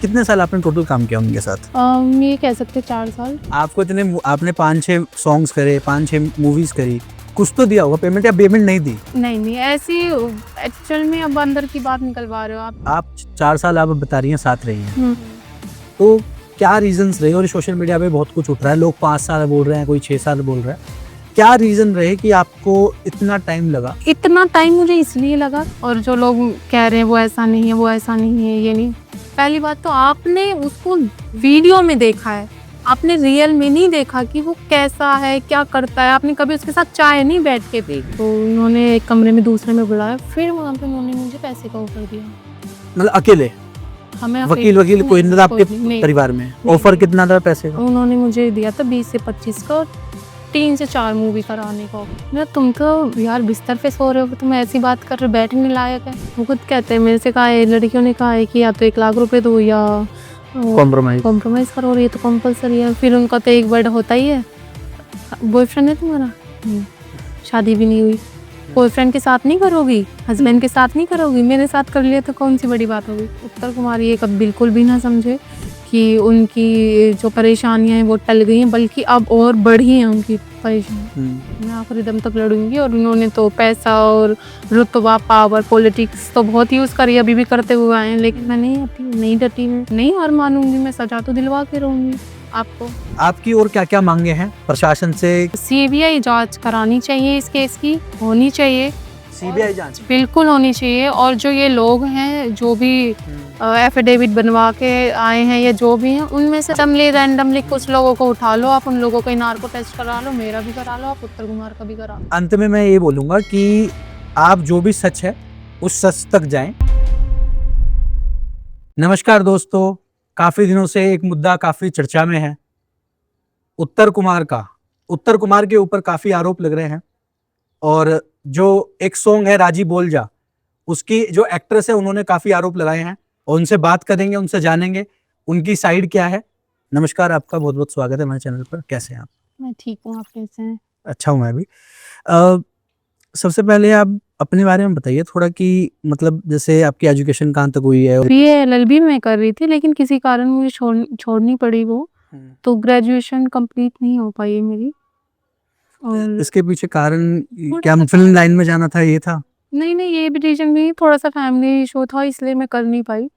कितने साल आपने टोटल काम किया उनके साथ? ये कह सकते 4 साल। आपको इतने आपने 5-6 सॉन्ग्स करे, 5-6 मूवीज करी, कुछ तो दिया होगा पेमेंट या पेमेंट नहीं दी? नहीं ऐसी एक्चुअल में अब अंदर की बात निकलवा रहे हो आप। आप 4 साल आप बता रही हैं साथ रही हैं, हम्म। तो क्या रीजंस रहे? और सोशल मीडिया पे बहुत कुछ उठ रहा है, लोग 5 साल बोल रहे हैं, कोई 6 साल बोल रहा है। क्या रीजन रहे कि आपको इतना टाइम लगा? इतना टाइम मुझे इसलिए लगा, और जो लोग कह रहे हैं वो ऐसा नहीं है, वो ऐसा नहीं है, ये नहीं। पहली बात तो आपने उसको वीडियो में देखा है, आपने रियल में नहीं देखा कि वो कैसा है, क्या करता है। आपने कभी उसके साथ चाय नहीं बैठ के पी। तो उन्होंने एक कमरे में दूसरे में बुलाया, फिर वहाँ पे उन्होंने मुझे पैसे का ऑफर दिया। मतलब अकेले? हमें वकील कोई नहीं था आपके परिवार में? ऑफर कितना था पैसे का? उन्होंने मुझे दिया था 20 से 25 का, 3 से 4 मूवी कराने को। ना तुम तो यार बिस्तर पे सो रहे हो, तुम ऐसी बात कर रहे हो, बैठने लायक है। वो खुद कहते हैं, मेरे से कहा है, लड़कियों ने कहा है कि या तो 1 लाख रुपए दो या कॉम्प्रोमाइज करो, और ये तो कंपलसरी है। फिर उनका तो एक वर्ड होता ही है, बॉयफ्रेंड है तुम्हारा? शादी भी नहीं हुई, बॉयफ्रेंड के साथ नहीं करोगी, हस्बैंड के साथ नहीं करोगी, मेरे साथ कर लिया तो कौन सी बड़ी बात होगी। उत्तर कुमार ये कब बिल्कुल भी ना समझे कि उनकी जो परेशानियां हैं वो टल गई हैं, बल्कि अब और बढ़ी हैं उनकी परेशानी। मैं आखिरी दम तक लड़ूंगी। और उन्होंने तो पैसा और रुतबा, पावर, पॉलिटिक्स तो बहुत यूज़ करी, अभी भी करते हुए आए हैं, लेकिन मैं नहीं डटी, मैं नहीं हार मानूंगी, मैं सजा तो दिलवा के रहूंगी आपको। आपकी और क्या क्या मांगे हैं प्रशासन से? CBI जांच करानी चाहिए, इस केस की होनी चाहिए, CBI जांच बिल्कुल होनी चाहिए। और जो ये लोग हैं, जो भी एफिडेविट बनवा के आए हैं या जो भी हैं, उनमें से रैंडमली कुछ लोगों को उठा लो, आप उन लोगों का नार्को टेस्ट करा लो, मेरा भी करा लो, आप उत्तर कुमार का भी करा लो। अंत में मैं ये बोलूंगा कि आप जो भी सच है उस सच तक जाएं। नमस्कार दोस्तों, काफी दिनों से एक मुद्दा काफी चर्चा में है, उत्तर कुमार का। उत्तर कुमार के ऊपर काफी आरोप लग रहे हैं, और जो एक सॉन्ग है राजी बोल जा, उसकी जो एक्ट्रेस है उन्होंने काफी आरोप लगाए हैं, और उनसे बात करेंगे, उनसे जानेंगे उनकी साइड क्या है। नमस्कार, आपका बहुत बहुत स्वागत है हमारे चैनल पर। कैसे हैं आप? मैं ठीक हूँ, आप कैसे हैं? अच्छा हूँ मैं भी। सबसे पहले आप अपने बारे में बताइए थोड़ा, कि मतलब जैसे आपकी एजुकेशन कहाँ तक हुई है? BA LLB में कर रही थी, लेकिन किसी कारण मुझे छोड़नी पड़ी वो, तो ग्रेजुएशन कंप्लीट नहीं हो पाई मेरी। और इसके पीछे कारण क्या, फिल्म लाइन में जाना था, ये था? नहीं ये भी रीजन भी, थोड़ा सा फैमिली इशू था, इसलिए मैं कर नहीं पाई।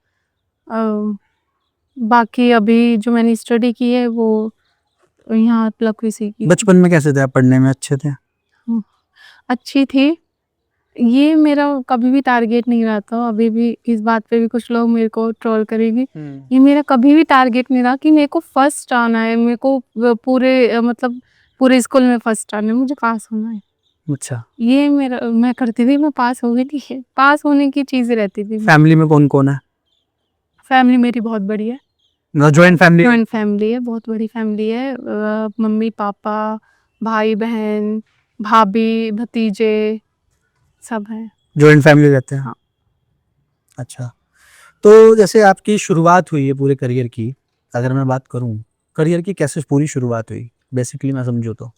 बाकी अभी जो मैंने स्टडी की है वो यहाँ लखीसी की। बचपन में कैसे थे आप? पढ़ने में अच्छे थे? अच्छी थी। ये मेरा कभी भी टारगेट नहीं रहा था, अभी भी इस बात पे भी कुछ लोग मेरे को ट्रोल करेंगे। ये मेरा कभी भी टारगेट नहीं रहा कि मेरे को फर्स्ट आना है, मेरे को पूरे मतलब पूरे स्कूल में फर्स्ट आना है, मुझे पास होना है। अच्छा, ये मेरा, मैं करती थी, मैं पास हो गई थी, पास होने की चीजें रहती थी। फैमिली में कौन कौन है? फैमिली मेरी बहुत बड़ी है, जॉइंट फैमिली? जॉइंट फैमिली है, बहुत बड़ी फैमिली है। मम्मी पापा, भाई बहन, भाभी, भतीजे सब हैं। जॉइंट फैमिली रहते हैं? हाँ। अच्छा, तो जैसे आपकी शुरुआत हुई है पूरे करियर की, अगर मैं बात करूं करियर की, कैसे पूरी शुरुआत हुई बेसिकली मैं समझूं तो,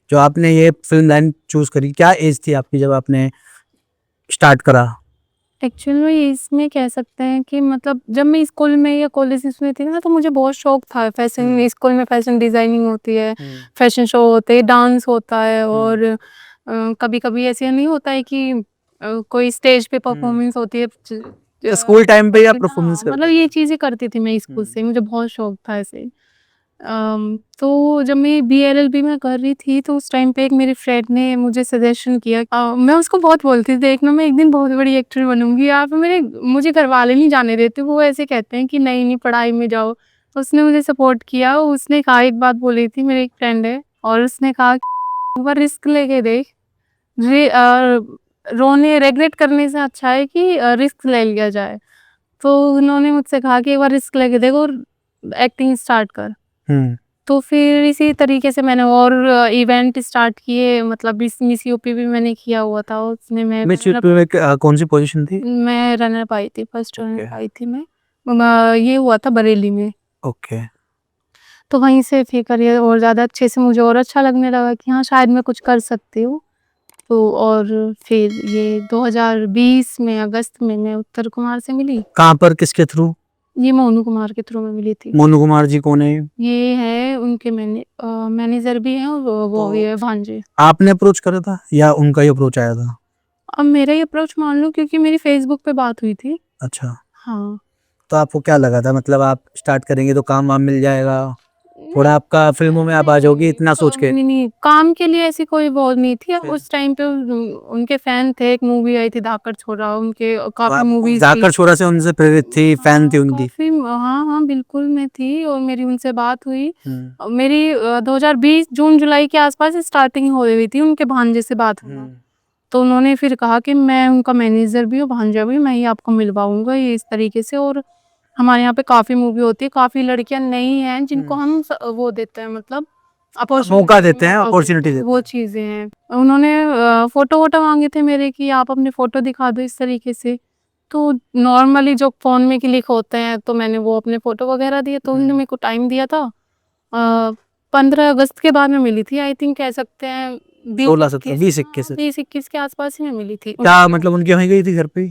जो आपने ये फिल्म लाइन चूज करी, क्या एज थी आपकी जब आपने स्टार्ट करा? एक्चुअली में इसमें कह सकते हैं कि मतलब जब मैं स्कूल में या कॉलेज में थी ना, तो मुझे बहुत शौक था फैशन। स्कूल में फैशन डिजाइनिंग होती है, फैशन शो होते हैं, डांस होता है, और कभी कभी ऐसे नहीं होता है कि कोई स्टेज पे परफॉर्मेंस होती है स्कूल टाइम पे या परफॉर्मेंस? मतलब ये चीजें करती थी मैं स्कूल से, मुझे बहुत शौक था ऐसे। तो जब मैं BLLB में कर रही थी, तो उस टाइम पे एक मेरी फ्रेंड ने मुझे सजेशन किया। मैं उसको बहुत बोलती थी, देखना मैं एक दिन बहुत बड़ी एक्टर बनूंगी। आप मुझे घर वाले नहीं जाने देते, वो ऐसे कहते हैं कि नहीं पढ़ाई में जाओ। तो उसने मुझे सपोर्ट किया। उसने कहा, एक बात बोली थी, मेरी एक फ्रेंड है, और उसने कहा एक बार रिस्क लेके देख, रोने रेगरेट करने से अच्छा है कि रिस्क ले लिया जाए। तो उन्होंने मुझसे कहा कि एक बार रिस्क लेके देखो और एक्टिंग स्टार्ट कर। तो फिर इसी तरीके से मैंने और इवेंट स्टार्ट किए, मतलब मिस यूपी भी मैंने किया हुआ था, उसमें मैं मिस यूपी में कौन सी पोजीशन थी? मैं रनर पाई थी, फर्स्ट रनर पाई थी मैं। ये हुआ था बरेली में। ओके। तो वहीं से फिर करियर और ज़्यादा अच्छे से, मुझे और अच्छा लगने लगा कि हाँ शायद मैं कुछ कर सकती हूँ। तो और फिर ये 2020 में अगस्त में मैं उत्तर कुमार से मिली। कहाँ पर, किसके थ्रू? ये मोनू कुमार के थ्रू में मिली थी। मोनू कुमार जी कौन है? ये है उनके मैनेजर भी हैं और वो भी है भांजे। आपने अप्रोच करा था या उनका ही अप्रोच आया था? अब मेरा ही अप्रोच मान लो, क्योंकि मेरी फेसबुक पे बात हुई थी। अच्छा, हाँ। तो आपको क्या लगा था, मतलब आप स्टार्ट करेंगे तो काम वाम मिल जाएगा, थोड़ा आपका फिल्मों में आप आ जाओगे इतना सोच के? नहीं, काम के लिए ऐसी कोई वो नहीं थी। अब उस टाइम पे उनके फैन थे। एक मूवी आई थी धाकड़ छोरा, उनके तो काफी आप मूवीज जाकर छोरा से उनसे प्रेरित थी, फैन थी उनकी? काफी, हाँ हाँ बिल्कुल मैं थी, और मेरी उनसे बात हुई। हम्म, मेरी 2020 जून जुलाई के आसपास स्टार्टिंग हो गई थी उनके भांजे से बात हुआ। तो उन्होंने फिर कहा कि मैं उनका मैनेजर भी हूँ, भांजा भी, मैं ही आपको मिलवाऊंगा ये इस तरीके से। और हमारे यहाँ पे काफी मूवी होती है, काफी लड़कियां नई हैं जिनको हम वो देते हैं, मतलब मौका देते हैं, अपॉर्चुनिटी देते वो हैं। चीजें हैं। उन्होंने फोटो वोटो मांगे थे मेरे कि आप अपने फोटो दिखा दो इस तरीके से। तो नॉर्मली जो फोन में क्लिक होते हैं, तो मैंने वो अपने फोटो वगैरह दिए। तो उन्होंने मेरे को टाइम दिया था 15 अगस्त के बाद में मिली थी, आई थिंक कह सकते हैं 16-17-20-21 20-21 के आसपास ही में मिली थी। क्या मतलब उनकी वहीं गई थी घर पे?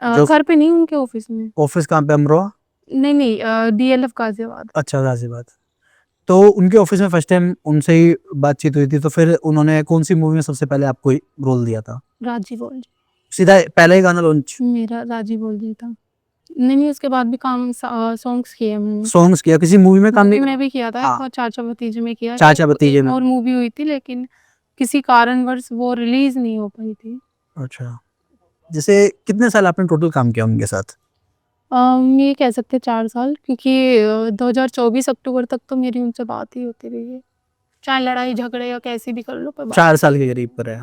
जो घर पे नहीं, उनके ऑफिस में। ऑफिस कहाँ पे, अमरोहा? नहीं नहीं, DLF गाजियाबाद। अच्छा, गाजियाबाद। तो उनके ऑफिस में फर्स्ट टाइम उनसे ही बातचीत हुई थी, तो फिर उन्होंने कौन सी मूवी में सबसे पहले आपको रोल दिया था? राजी बोल जी। सीधा पहला ही गाना लॉन्च? मेरा राजी बोल जी था। नहीं नहीं, उसके बाद भी काम सॉन्ग्स किए मैंने। सॉन्ग्स किया, किसी मूवी में काम नहीं मूवी करा? में भी किया था, हाँ, एक और चाचा भतीजे में किया। चाचा भतीजे एक में। और मूवी हुई थी, लेकिन किसी कारणवश वो रिलीज नहीं हो पाई थी। अच्छा, जैसे कितने साल आपने टोटल काम किया उनके साथ? ये कह सकते 4 साल, क्योंकि 2024 अक्टूबर तक तो मेरी उनसे बात ही होती रही है, चाहे लड़ाई झगड़े या कैसी भी कर लो, पर बात। 4 साल के करीब पर है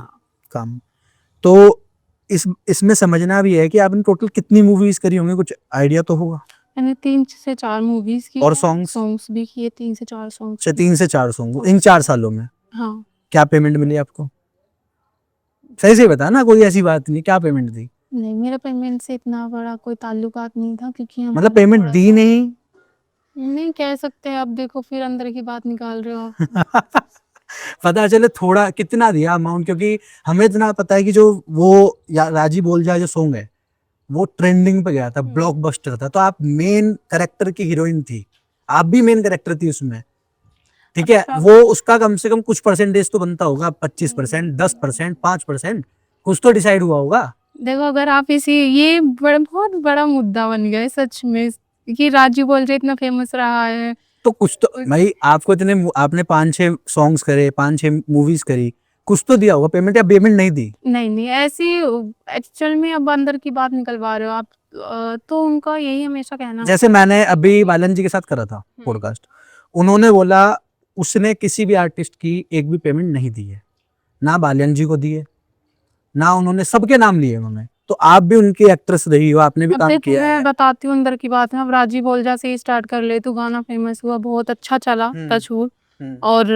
काम। तो इसमें समझना भी है कि आपने टोटल कितनी मूवीज करी होंगी, कुछ आइडिया तो होगा? मैंने 3 से 4 मूवीज की और हैं, सॉन्ग्स? सॉन्ग्स भी किए 3 से 4 सॉन्ग्स। 3 से 4 सॉन्ग इन 4 सालों में? हाँ। क्या पेमेंट मिली आपको? सही से बता ना, कोई ऐसी बात नहीं, क्या पेमेंट दी? नहीं, मेरा पेमेंट से इतना बड़ा कोई ताल्लुकात नहीं था, क्योंकि मतलब हमारा पेमेंट थोड़ा दी सा- नहीं? नहीं कह सकते हैं। अब देखो, फिर अंदर की बात निकाल रहे हो आप। पता चले थोड़ा कितना दिया अमाउंट, क्योंकि हमें इतना पता है कि जो वो या राजी बोल जाए जो सॉन्ग है वो ट्रेंडिंग पे गया था, ब्लॉकबस्टर था, तो आप मेन कैरेक्टर की हीरोइन थी, आप भी मेन कैरेक्टर थी उसमें, ठीक है? अच्छा। वो उसका कम से कम कुछ परसेंटेज तो बनता होगा, 25%, 10%, 5%, कुछ तो डिसाइड हुआ होगा। देखो, अगर आप ये बहुत बड़ा मुद्दा बन गया है सच में, कि राजू बोल रहे इतना फेमस रहा है। तो कुछ तो भाई, आपको इतने आपने 5-6 सॉन्ग्स करे, 5-6 मूवीज करी, कुछ तो दिया होगा पेमेंट, या पेमेंट नहीं दी? नहीं नहीं, ऐसी एक्चुअल में अब अंदर की बात निकलवा रहे हो आप। तो उनका यही हमेशा कहना। जैसे मैंने अभी बालन जी के साथ करा था पॉडकास्ट, उन्होंने बोला उसने किसी भी आर्टिस्ट की एक भी पेमेंट नहीं दी है, ना बालन जी को दी है, ना उन्होंने, सबके नाम लिए उन्होंने। तो आप भी उनकी एक्ट्रेस रही हो, आपने भी अब काम देख, किया मैं है। बताती हूँ अंदर की बात है। अब राजी बोलजा से ही स्टार्ट कर ले, तो गाना फेमस हुआ, बहुत अच्छा चला, टचवुड। और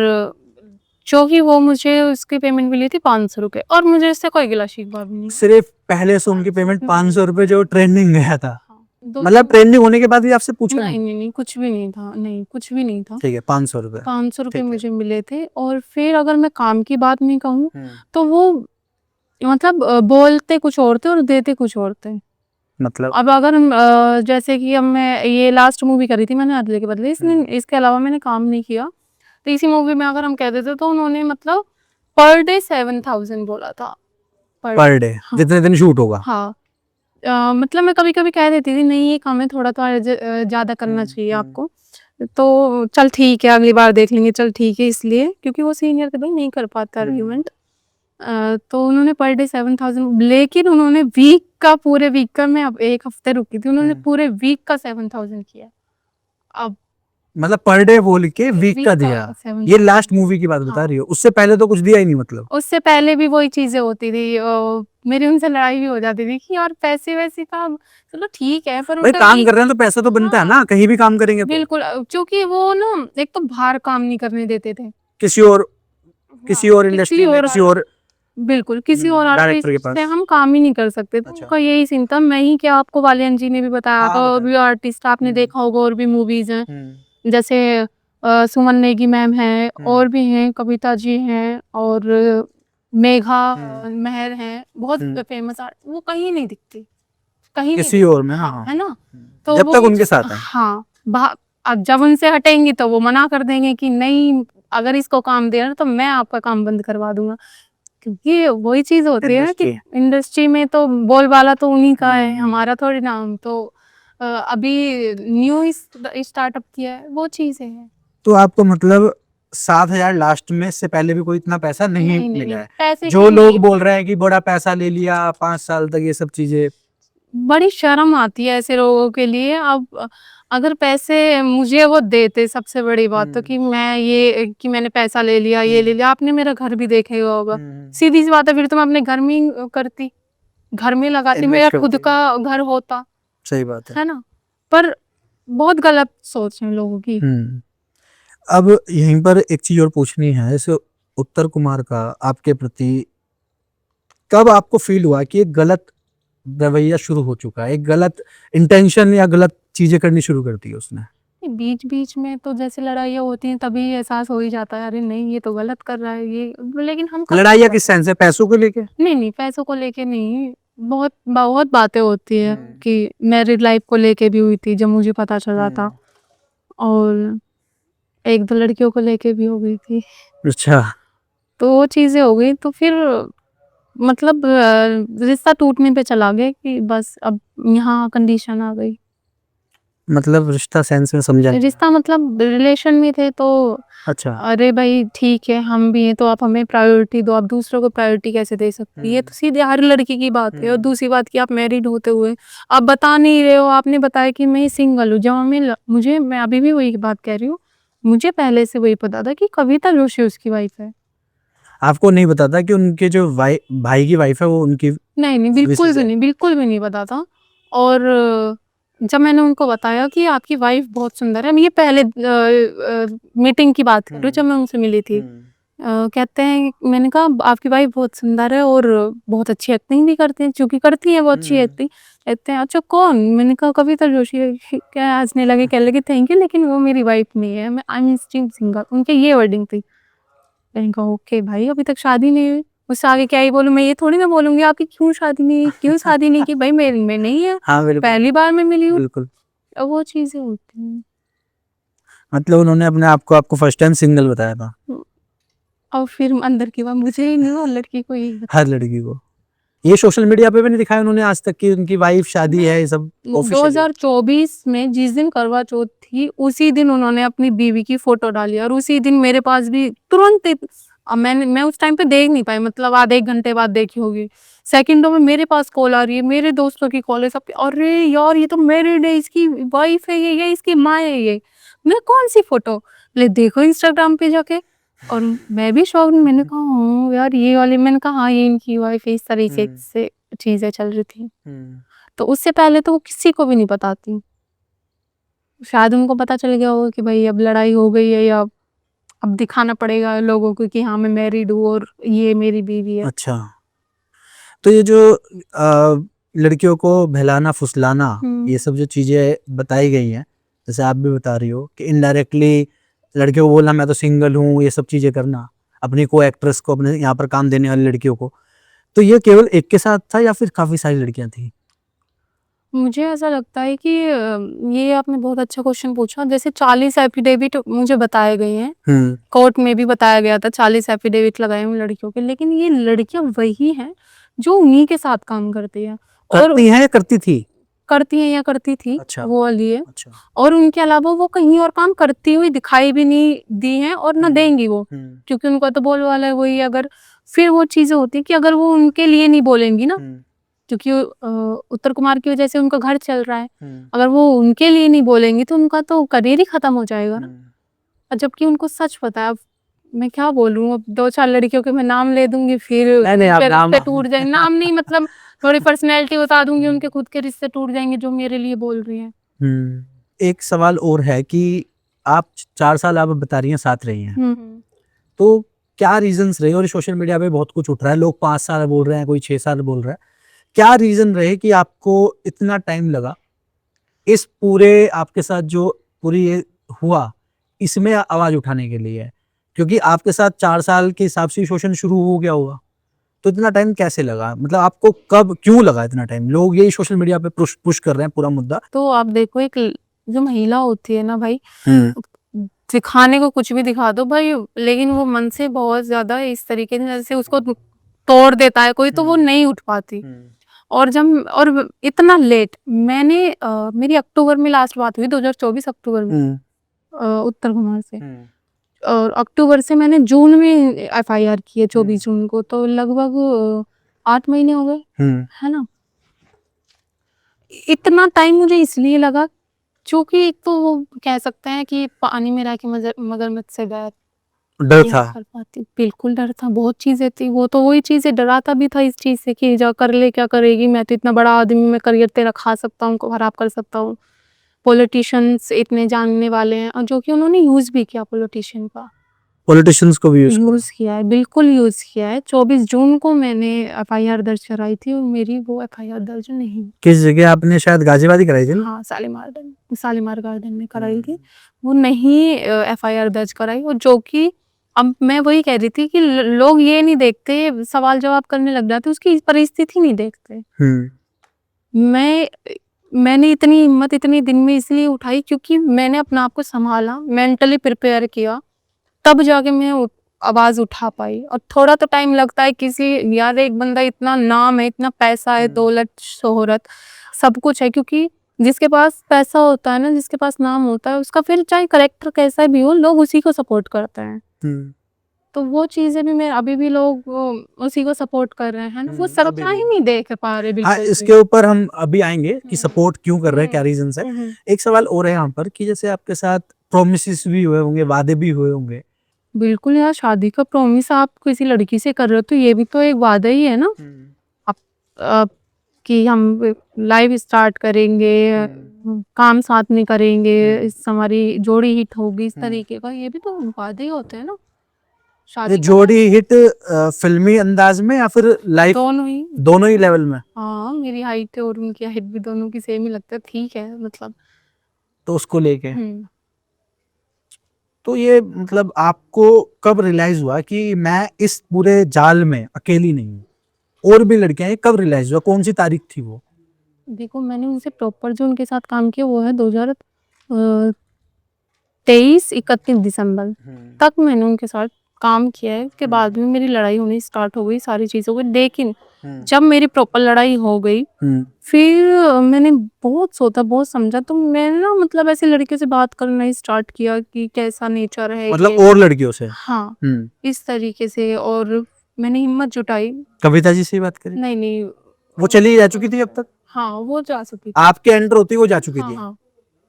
जो कि वो मुझे उसकी पेमेंट मिली थी 500 रुपए, और मुझे इससे कोई गिला शिकवा भी नहीं। सिर्फ पहले सॉन्ग की पेमेंट 500 रुपए, जो ट्रेंडिंग गया था? हाँ, मतलब ट्रेंडिंग होने के बाद भी आपसे पूछा नहीं नहीं? नहीं नहीं, कुछ भी नहीं था, नहीं कुछ भी नहीं था। ठीक है, 500 रुपए। 500 रुपए ठीक है। मुझे मिले थे। और फिर अगर मैं काम की बात नहीं कहूँ, तो वो मतलब बोलते कुछ और थे और देते कुछ और थे। मतलब अब अगर जैसे कि अब मैं ये लास्ट मूवी करी थी मैंने अदले के बदले, इसके अलावा मैंने काम नहीं किया। तो इसी मूवी में अगर हम कह देते, तो उन्होंने मतलब पर डे 7,000 बोला था। Per day? हाँ। जितने दिन शूट होगा? हाँ। मतलब मैं कभी कभी कह देती थी नहीं ये काम है, थोड़ा तो ज्यादा करना चाहिए आपको। तो चल ठीक है, अगली बार देख लेंगे, चल ठीक है, इसलिए क्योंकि वो सीनियर थे भाई, नहीं कर पाता आर्ग्यूमेंट। तो उन्होंने पर डे 7,000, लेकिन उन्होंने वीक का, पूरे वीक का, मैं अब 1 हफ्ते रुकी थी, उन्होंने पूरे वीक का 7,000 किया। अब मतलब पर डे बोल के वीक का दिया? 7,000। ये लास्ट मूवी की बात बता हाँ। रही हो, उससे पहले तो कुछ दिया ही नहीं मतलब? उससे पहले भी वही चीजें होती थी। मेरी उनसे लड़ाई भी हो जाती थी कि यार पैसे वैसे का, चलो ठीक है, पर भाई उनका काम कर रहे हैं तो पैसा तो बनता है ना, कहीं भी काम करेंगे तो। बिल्कुल। क्योंकि वो ना, एक तो बाहर काम नहीं करने देते थे, किसी और इंडस्ट्री में, किसी और बिल्कुल किसी और डायरेक्टर के आर्टिस्ट पास। से हम काम ही नहीं कर सकते थे। अच्छा। उनका यही सीन था। मैं ही क्या, आपको वालियन जी ने भी बताया हाँ, था, और बताया। भी आर्टिस्ट आपने देखा होगा, और भी मूवीज हैं, जैसे सुमन नेगी मैम है, और भी हैं, कविता जी हैं, और मेघा महर हैं, बहुत फेमस आर्ट, वो कहीं नहीं दिखती। कहीं किसी और में, हाँ, है ना। तो जब वो तक उनके साथ है। हाँ, अब जब उनसे हटेंगी तो वो मना कर देंगे कि नहीं, अगर इसको काम दे रहा तो मैं आपका काम बंद करवा दूंगा। क्योंकि वही चीज होती है ना कि इंडस्ट्री में तो बोलबाला तो उन्हीं का है, हमारा थोड़ी ना। हम तो अभी न्यू स्टार्टअप किया है, वो चीजें हैं। तो आपको मतलब 7,000 लास्ट में, इससे पहले भी कोई इतना पैसा नहीं मिला है? पैसे जो की लोग नहीं। बोल रहे हैं कि बड़ा पैसा ले लिया 5 साल तक, ये सब चीजें। बड़ी शर्म आती है ऐसे लोगों के लिए। अब अगर पैसे मुझे वो देते, सबसे बड़ी बात तो कि मैं ये कि मैंने पैसा ले लिया, ये ले लिया, आपने मेरा घर भी देखा ही होगा। सीधी सी बात है, फिर तो मैं अपने घर में ही करती, घर में लगाती, मेरा खुद का घर होता। सही बात है। है ना। पर बहुत गलत सोच है लोगों की। अब यहीं पर एक चीज और पूछनी है, जैसे उत्तर कुमार का आपके प्रति कब आपको फील हुआ कि एक गलत रवैया शुरू हो चुका है, एक गलत इंटेंशन या गलत चीजें करनी शुरू कर दी है उसने? बीच बीच में तो जैसे लड़ाइयाँ होती हैं तभी एहसास हो ही जाता है, अरे नहीं ये तो गलत कर रहा है ये। लेकिन हम लड़ाइयाँ किस सेंस है, पैसों को लेके? नहीं, पैसों को लेके नहीं। बहुत बहुत बातें होती है कि मैरिड लाइफ को लेके भी हुई थी जब मुझे पता चला था, और एक दो लड़कियों को लेके भी हो गई थी। अच्छा। तो वो चीजें हो गई तो फिर मतलब रिश्ता टूटने पे चला गया कि बस अब यहाँ कंडीशन आ गई। मतलब रिश्ता सेंस में समझा नहीं। रिश्ता मतलब रिलेशन में थे तो अच्छा। अरे भाई ठीक है हम भी हैं तो आप हमें प्रायोरिटी दो, आप दूसरों को प्रायोरिटी कैसे दे सकती है? ये तो सीधे हर लड़की की बात है। और दूसरी बात कि आप मैरिड होते हुए आप बता नहीं रहे हो, आपने बताया कि मैं सिंगल हूँ। जब मैं अभी भी वही बात कह रही हूँ, मुझे पहले से वही पता था कि कविता जोशी उसकी वाइफ है। आपको नहीं पता था कि उनके जो भाई की वाइफ है वो उनकी? नहीं बिल्कुल भी नहीं, बिल्कुल भी नहीं पता था। और जब मैंने उनको बताया कि आपकी वाइफ बहुत सुंदर है, मैं ये पहले मीटिंग की बात कर रही हूँ जब मैं उनसे मिली थी। कहते हैं, मैंने कहा आपकी वाइफ बहुत सुंदर है और बहुत अच्छी एक्टिंग भी करते हैं, चूंकि करती है वो अच्छी एक्टिंग। कहते हैं अच्छा कौन? मैंने कहा कविता जोशी। क्या हंसने लगे, कहने लगे थैंक यू लेकिन वो मेरी वाइफ नहीं है, मैं आई एम स्टिल सिंगल, उनके ये वर्डिंग थी। मैंने कहा ओके भाई अभी तक शादी नहीं हुई। उससे आगे क्या ही बोलूं, मैं ये थोड़ी ना बोलूंगी आपकी क्यों शादी नहीं की भाई मेरी में नहीं है। हाँ पहली बार मैं मिली हूँ। बिल्कुल। वो चीजें होती हैं। मतलब उन्होंने अपने आप को आपको फर्स्ट टाइम सिंगल बताया था? और फिर अंदर की बात मुझे ही नहीं, वो लड़की को ही हर लड़की को? ये सोशल मीडिया पे भी नहीं दिखाया उन्होंने आज तक कि उनकी वाइफ शादी है, ये सब ऑफिशियल? 2024 में जिस दिन करवा चौथ थी उसी दिन उन्होंने अपनी बीवी की फोटो डाली और उसी दिन मेरे पास भी तुरंत अब मैं उस टाइम पे देख नहीं पाई, मतलब आधे एक घंटे बाद देखी होगी। सेकंडों में मेरे पास कॉल आ रही है, मेरे दोस्तों की कॉल है, सब अरे यार ये तो मैरिड है, इसकी वाइफ है, ये इसकी माँ है, ये मैं कौन सी फोटो ले देखो इंस्टाग्राम पे जाके। और मैं भी शौक, मैंने कहा हाँ यार ये वाली, मैंने कहा हाँ ये इनकी वाइफ है, इस तरीके से चीजें चल रही थी। तो उससे पहले तो वो किसी को भी नहीं बताती, शायद उनको पता चल गया होगा कि भाई अब लड़ाई हो गई है या अब दिखाना पड़ेगा लोगों को कि हाँ मैं मैरिड हूँ और ये मेरी बीवी है। अच्छा। तो ये जो लड़कियों को बहलाना फुसलाना, ये सब जो चीजें बताई गई हैं, जैसे आप भी बता रही हो कि इनडायरेक्टली लड़कियों को बोलना मैं तो सिंगल हूँ, ये सब चीजें करना अपनी को एक्ट्रेस को, अपने यहाँ पर काम देने वाली लड़कियों को, तो ये केवल एक के साथ था या फिर काफी सारी लड़कियां थी? मुझे ऐसा लगता है कि ये आपने बहुत अच्छा क्वेश्चन पूछा। जैसे 40 एफिडेविट मुझे बताए गए हैं, कोर्ट में भी बताया गया था 40 एफिडेविट लगाए हुए लड़कियों के, लेकिन ये लड़कियां वही हैं जो उन्हीं के साथ काम करती है। और करती हैं या करती थी? करती हैं या करती थी। अच्छा। वो वाली है। अच्छा। और उनके अलावा वो कहीं और काम करती हुई दिखाई भी नहीं दी है और न देंगी वो, क्योंकि उनका तो बोल वाला है वही। अगर फिर वो चीजें होती है कि अगर वो उनके लिए नहीं बोलेंगी ना, क्योंकि उत्तर कुमार की वजह से उनका घर चल रहा है, अगर वो उनके लिए नहीं बोलेंगी तो उनका तो करियर ही खत्म हो जाएगा ना। और जबकि उनको सच पता है। अब मैं क्या बोलूं, अब 2-4 लड़कियों के मैं नाम ले दूंगी फिर रिश्ते टूट जाएंगे। नाम नहीं मतलब थोड़ी पर्सनैलिटी बता दूंगी, उनके खुद के रिश्ते टूट जाएंगे जो मेरे लिए बोल रही हैं। एक सवाल और है कि आप 4 साल आप बता रही हैं साथ रही हैं, तो क्या रीजंस रहे? और सोशल मीडिया पे बहुत कुछ उठ रहा है, लोग 5 साल बोल रहे हैं, कोई 6 साल बोल रहा है, क्या रीजन रहे कि आपको इतना टाइम लगा इस पूरे आपके साथ जो पूरी ये हुआ इसमें आवाज उठाने के लिए? क्योंकि आपके साथ 4 साल के हिसाब से शोषण शुरू हो गया होगा, तो इतना टाइम कैसे लगा, मतलब आपको कब क्यों लगा इतना टाइम? लोग यही सोशल मीडिया पे पुश कर रहे हैं पूरा मुद्दा। तो आप देखो एक जो महिला होती है ना भाई, दिखाने को कुछ भी दिखा दो भाई, लेकिन वो मन से बहुत ज्यादा इस तरीके से जैसे उसको तोड़ देता है कोई, तो वो नहीं उठ पाती। और इतना लेट मेरी अक्टूबर में लास्ट बात हुई, 2024 अक्टूबर में उत्तर कुमार से। और अक्टूबर से मैंने जून में एफआईआर की है, 24 जून को, तो लगभग 8 महीने हो गए, है ना। इतना टाइम मुझे इसलिए लगा क्योंकि एक तो वो कह सकते हैं कि पानी में रह के मगरमच्छ से डर डर नहीं था। कर पाती। बिल्कुल डर था, बहुत चीजें थी। वो तो वही चीजें डराता भी था इस चीज से कि जा कर ले, क्या करेगी, मैं तो इतना बड़ा आदमी, मैं करियर तेरा खा सकता हूँ, खराब कर सकता हूँ। पॉलिटिशियंस इतने जानने वाले हैं, और जो कि उन्होंने यूज भी किया पॉलिटिशियन का, पॉलिटिशियंस को भी यूज किया है, बिल्कुल यूज किया है। 24 जून को मैंने एफआईआर दर्ज कराई थी, और मेरी वो एफआईआर दर्ज नहीं। किस जगह आपने? शायद गाजियाबाद ही कराई थी ना? हाँ, शालीमार गार्डन में कराई थी। वो नहीं एफआईआर दर्ज कराई, और जो कि अब मैं वही कह रही थी कि लोग ये नहीं देखते, सवाल जवाब करने लग जाते, उसकी परिस्थिति नहीं देखते। मैंने इतनी हिम्मत इतनी दिन में इसलिए उठाई क्योंकि मैंने अपना आप को संभाला, मेंटली प्रिपेयर किया, तब जाके मैं आवाज उठा पाई। और थोड़ा तो टाइम लगता है किसी, यार एक बंदा इतना नाम है, इतना पैसा है, दौलत, शोहरत, सब कुछ है, क्योंकि जिसके पास पैसा होता है ना, जिसके पास नाम होता है, उसका फिर चाहे करेक्टर कैसा भी हो, लोग उसी को सपोर्ट करते हैं। तो वो चीजें भी मैं अभी भी लोग उसी को सपोर्ट कर रहे हैं ना, वो सरकार ही नहीं देख पा रहे हाँ, बिल्कुल। इसके ऊपर हम अभी आएंगे कि सपोर्ट क्यों कर रहे हैं, क्या रीजन है। एक सवाल और है यहाँ पर कि जैसे आपके साथ प्रोमिस भी हुए होंगे, वादे भी हुए होंगे। बिल्कुल यार, शादी का प्रॉमिस आप किसी लड़की से कर रहे हो तो ये भी तो एक वादा ही है ना। आप कि हम लाइव स्टार्ट करेंगे, काम साथ में करेंगे, इस हमारी जोड़ी हिट होगी, इस तरीके का, ये भी तो वादे ही होते हैं ना शादी का। जोड़ी हिट फिल्मी अंदाज में या फिर लाइफ? दोनों ही लेवल में। हाँ, मेरी हाइट और उनकी हाइट भी दोनों की सेम ही लगता है, ठीक है मतलब। तो उसको लेके तो ये मतलब आपको कब रियलाइज हुआ कि मैं इस पूरे जाल में अकेली नहीं हूँ, और भी लड़कियां हैं? कब रियलाइज हुआ, कौन सी तारीख थी वो? देखो, मैंने उनसे प्रॉपर जो उनके साथ काम किया वो है 2023-31 दिसंबर तक मैंने उनके साथ काम किया है। उसके बाद में मेरी लड़ाई होनी स्टार्ट हो गई, सारी चीजों को। लेकिन जब मेरी प्रॉपर लड़ाई हो गई, फिर मैंने बहुत सोचा, बहुत समझा, तो मैंने ना मतलब ऐसे लड़कियों से बात करना स्टार्ट किया कि कैसा नेचर है, मतलब और लड़कियों से? हाँ, इस तरीके से। और मैंने हिम्मत जुटाई। कविता जी से बात करें? नहीं, वो चली जा चुकी थी अब तक? हाँ, वो जा चुकी थी, आपके एंटर होती वो जा चुकी थी? हाँ।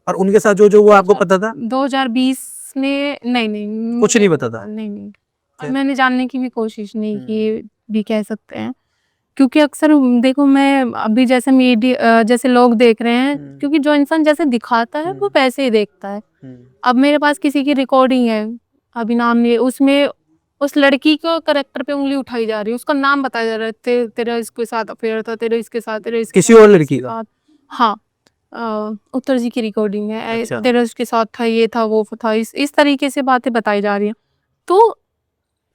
और उनके साथ जो वो आपको पता था? 2020 में नहीं, कुछ नहीं पता था? नहीं। और मैंने जानने की भी कोशिश नहीं की, भी कह सकते हैं, क्योंकि अक्सर देखो, मैं अभी जैसे मीडिया जैसे लोग देख रहे हैं, क्योंकि जो इंसान जैसे दिखाता है वो पैसे ही देखता है। अब मेरे पास किसी की रिकॉर्डिंग है, अभी नाम नहीं, उसमें उस लड़की को करेक्टर पे उंगली उठाई जा रही है, उसका नाम बताया जा रहा है, तेरा इसके साथ अफेयर था, तेरा इसके साथ, तेरा इसके किसी साथ, और लड़की का? हाँ, उत्तर जी की रिकॉर्डिंग है। अच्छा। तेरा इसके साथ था, ये था, वो था, इस तरीके से बातें बताई जा रही हैं। तो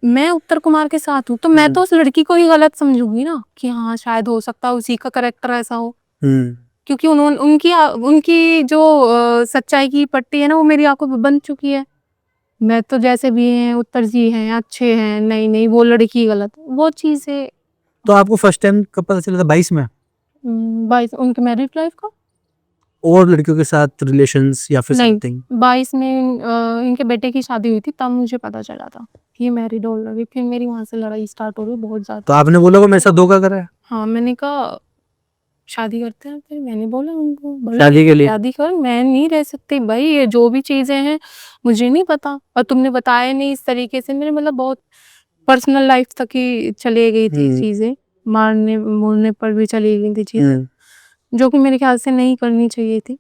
मैं उत्तर कुमार के साथ हूँ, तो मैं तो उस लड़की को ही गलत समझूंगी ना, कि हाँ शायद हो सकता है उसी का करेक्टर ऐसा हो, क्योंकि उन्होंने उनकी जो सच्चाई की पट्टी है ना, वो मेरी आंखों पे बन चुकी है। मैं तो जैसे भी हैं, उत्तर जी हैं, अच्छे हैं, नहीं वो लड़की गलत, वो चीजें। तो आपको फर्स्ट टाइम कब पता चला था? 22 में? 22 उनके मैरिड लाइफ का, और लड़कियों के साथ रिलेशंस या फिर नहीं, समथिंग? 22 में इनके बेटे की शादी हुई थी, तब मुझे पता चला था ये मैरिड ऑलरेडी। फिर मेरी वहां से लड़ाई स्टार्ट हो गई बहुत ज्यादा। तो आपने बोला वो मेरे साथ धोखा करा है? हाँ, मैंने कहा शादी करते हैं। फिर मैंने बोला उनको, शादी के लिए? शादी कर, मैं नहीं रह सकती भाई, ये जो भी चीजें हैं मुझे नहीं पता, और तुमने बताया नहीं इस तरीके से। मेरे मतलब बहुत पर्सनल लाइफ तक ही चली गई थी चीजें, मारने मोड़ने पर भी चली गई थी चीजें, जो कि मेरे ख्याल से नहीं करनी चाहिए थी,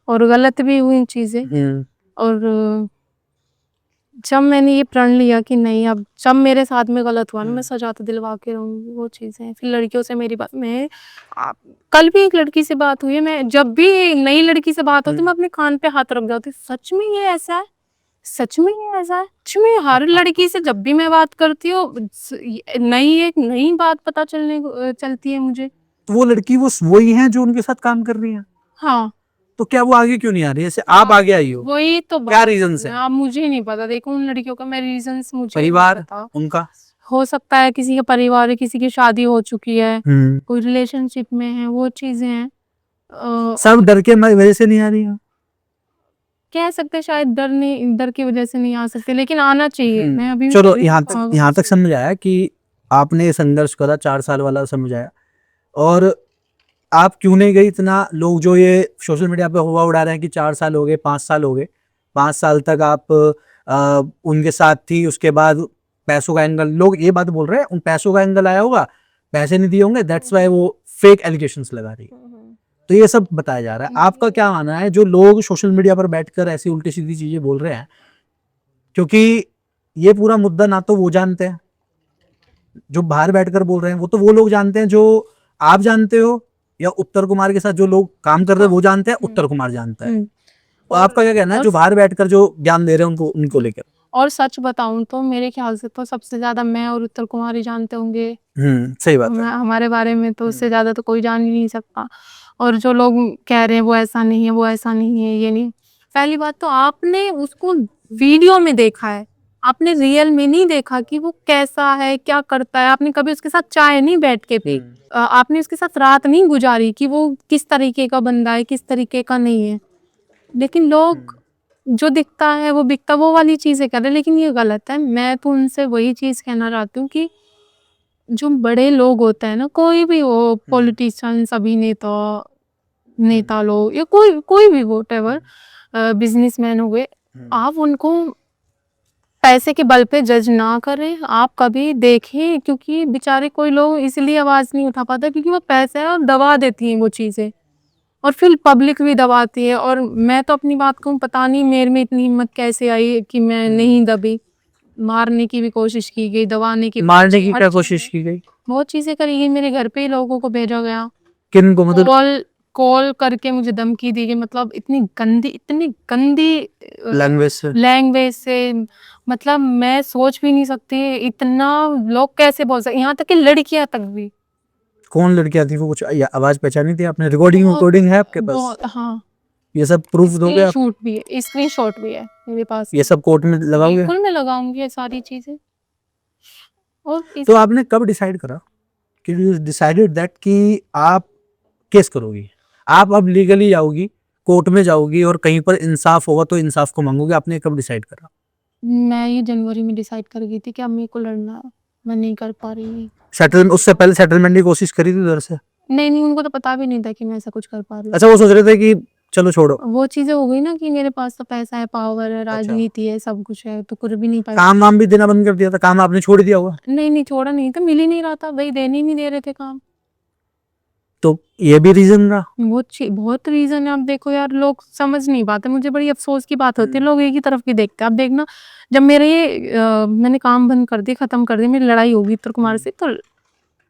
और गलत भी हुई चीजें। और जब मैंने ये प्रण लिया कि नहीं, अब जब मेरे साथ में गलत हुआ ना, मैं सजा तो दिलवा के रहूंगी, वो चीजें। फिर लड़कियों से मेरी बात, कल भी एक लड़की से बात हुई है, मैं जब भी नई लड़की से बात होती मैं अपने कान पे हाथ रख जाती, सच में ये ऐसा है, सच में ये ऐसा है, सच में हर लड़की से जब भी मैं बात करती हूँ एक नई बात पता चलती है मुझे। तो वो लड़की वही है जो उनके साथ काम कर रही है, हाँ, तो क्या वो आगे क्यों नहीं आ रही? जैसे आप आगे आई हो, वही तो क्या रीजन है? अब मुझे नहीं पता, देखो उन लड़कियों का मैं रीजंस मुझे नहीं परिवार पता। उनका, हो सकता है किसी का परिवार है, किसी की शादी हो चुकी है, कोई रिलेशनशिप में है, वो चीजें हैं। सब डर के वजह से नहीं आ रही है। कह सकते हैं शायद डर की वजह से नहीं आ सकते, लेकिन आना चाहिए। मैं अभी चलो यहाँ तक समझ आया कि आपने संघर्ष करा, 4 साल वाला समझ आया। और आप क्यों नहीं गई? इतना लोग जो ये सोशल मीडिया पे हुआ उड़ा रहे हैं कि 4 साल हो गए, 5 साल हो गए, 5 साल तक आप उनके साथ थी, उसके बाद पैसों का एंगल, लोग ये बात बोल रहे हैं उन पैसों का एंगल आया होगा, पैसे नहीं दिए होंगे, दैट्स वाई वो फेक एलिगेशंस लगा रही है। तो ये सब बताया जा रहा है। आपका क्या मानना है जो लोग सोशल मीडिया पर बैठकर ऐसी उल्टी सीधी चीजें बोल रहे हैं? क्योंकि ये पूरा मुद्दा ना तो वो जानते हैं जो बाहर बैठकर बोल रहे हैं, वो तो वो लोग जानते हैं जो आप जानते हो, या उत्तर कुमार के साथ जो लोग काम कर रहे हैं वो जानते हैं, उत्तर कुमार जानता है। तो आपका क्या कहना है जो बाहर बैठकर जो ज्ञान दे रहे हैं उनको, उनको लेकर? और सच बताऊं तो मेरे ख्याल से तो सबसे ज्यादा मैं और उत्तर कुमार ही जानते होंगे। सही बात है। हमारे बारे में तो उससे ज्यादा तो कोई जान ही नहीं सकता। और जो लोग कह रहे हैं वो ऐसा नहीं है, वो ऐसा नहीं है, ये नहीं, पहली बात तो आपने उसको वीडियो में देखा है, आपने रियल में नहीं देखा कि वो कैसा है, क्या करता है। आपने कभी उसके साथ चाय नहीं बैठ के पी, आपने उसके साथ रात नहीं गुजारी कि वो किस तरीके का बंदा है, किस तरीके का नहीं है। लेकिन लोग जो दिखता है वो बिकता, वो वाली चीजें कर रहे हैं, लेकिन ये गलत है। मैं तो उनसे वही चीज कहना चाहती हूँ कि जो बड़े लोग होते हैं ना, कोई भी हो, पॉलिटिशियंस, अभिनेता, नेता लोग, या कोई भी व्हाटएवर, बिजनेसमैन हुए, आप उनको पैसे के बल पे जज ना करें, आप कभी देखें, क्योंकि बेचारे कोई लोग इसलिए आवाज नहीं उठा पाता क्योंकि वो पैसा है और दबा देती हैं वो चीजें, और फिर पब्लिक भी दबाती है। और मैं तो अपनी बात कहूँ, पता नहीं मेरे में इतनी हिम्मत कैसे आई कि मैं नहीं दबी। मारने की भी कोशिश की गई, दबाने की, मारने की क्या कोशिश की गई? बहुत चीजें करी गई। मेरे घर पे ही लोगों को भेजा गया, किन को? मतलब कॉल करके मुझे धमकी दी गई, मतलब इतनी गंदी लैंग्वेज से, मतलब मैं सोच भी नहीं सकती इतना लोग कैसे बोल सकते, यहाँ तक कि लड़कियां तक भी। कौन लड़कियां थी वो? कुछ आवाज पहचानी थी आपने? रिकॉर्डिंग है आपके पास? हाँ, ये सब प्रूफ दोगे आप? स्क्रीनशॉट भी है मेरे पास। ये सब कोर्ट में लगाओगे? बिल्कुल मैं लगाऊंगी ये सारी चीजें। और तो आपने कब डिसाइड करा कि यू डिसाइडेड दैट कि आप केस करोगी, आप अब लीगली जाओगी, कोर्ट में जाओगी और कहीं पर इंसाफ होगा तो इंसाफ को मांगोगे? आपने कब डिसाइड करा? मैं ये जनवरी में डिसाइड कर गई थी कि अब मेरे को लड़ना है, मैं नहीं कर पा रही। सेटलमेंट, उससे पहले सेटलमेंट की कोशिश करी थी उधर से? नहीं, उनको तो पता भी नहीं था कि मैं ऐसा कुछ कर पा रही हूँ। अच्छा, वो सोच रहे थे कि चलो छोड़ो। वो चीजें हो गई ना कि मेरे पास तो पैसा है, पावर है, राजनीति है, सब कुछ है, तो कर भी नहीं पाई। काम वाम भी देना बंद कर दिया था? काम आपने छोड़ दिया होगा? नहीं, छोड़ा नहीं था, मिल ही नहीं रहा था, वही देने ही नहीं दे रहे थे काम। तो ये भी रीजन रहा? बहुत रीजन है। अब देखो यार, लोग समझ नहीं पाते, मुझे बड़ी अफसोस की बात होती है, लोग एक ही तरफ की देखते हैं। अब देखना, जब मेरे मैंने काम बंद कर दिया, खत्म कर दिया, मेरी लड़ाई होगी उत्तर कुमार से, तो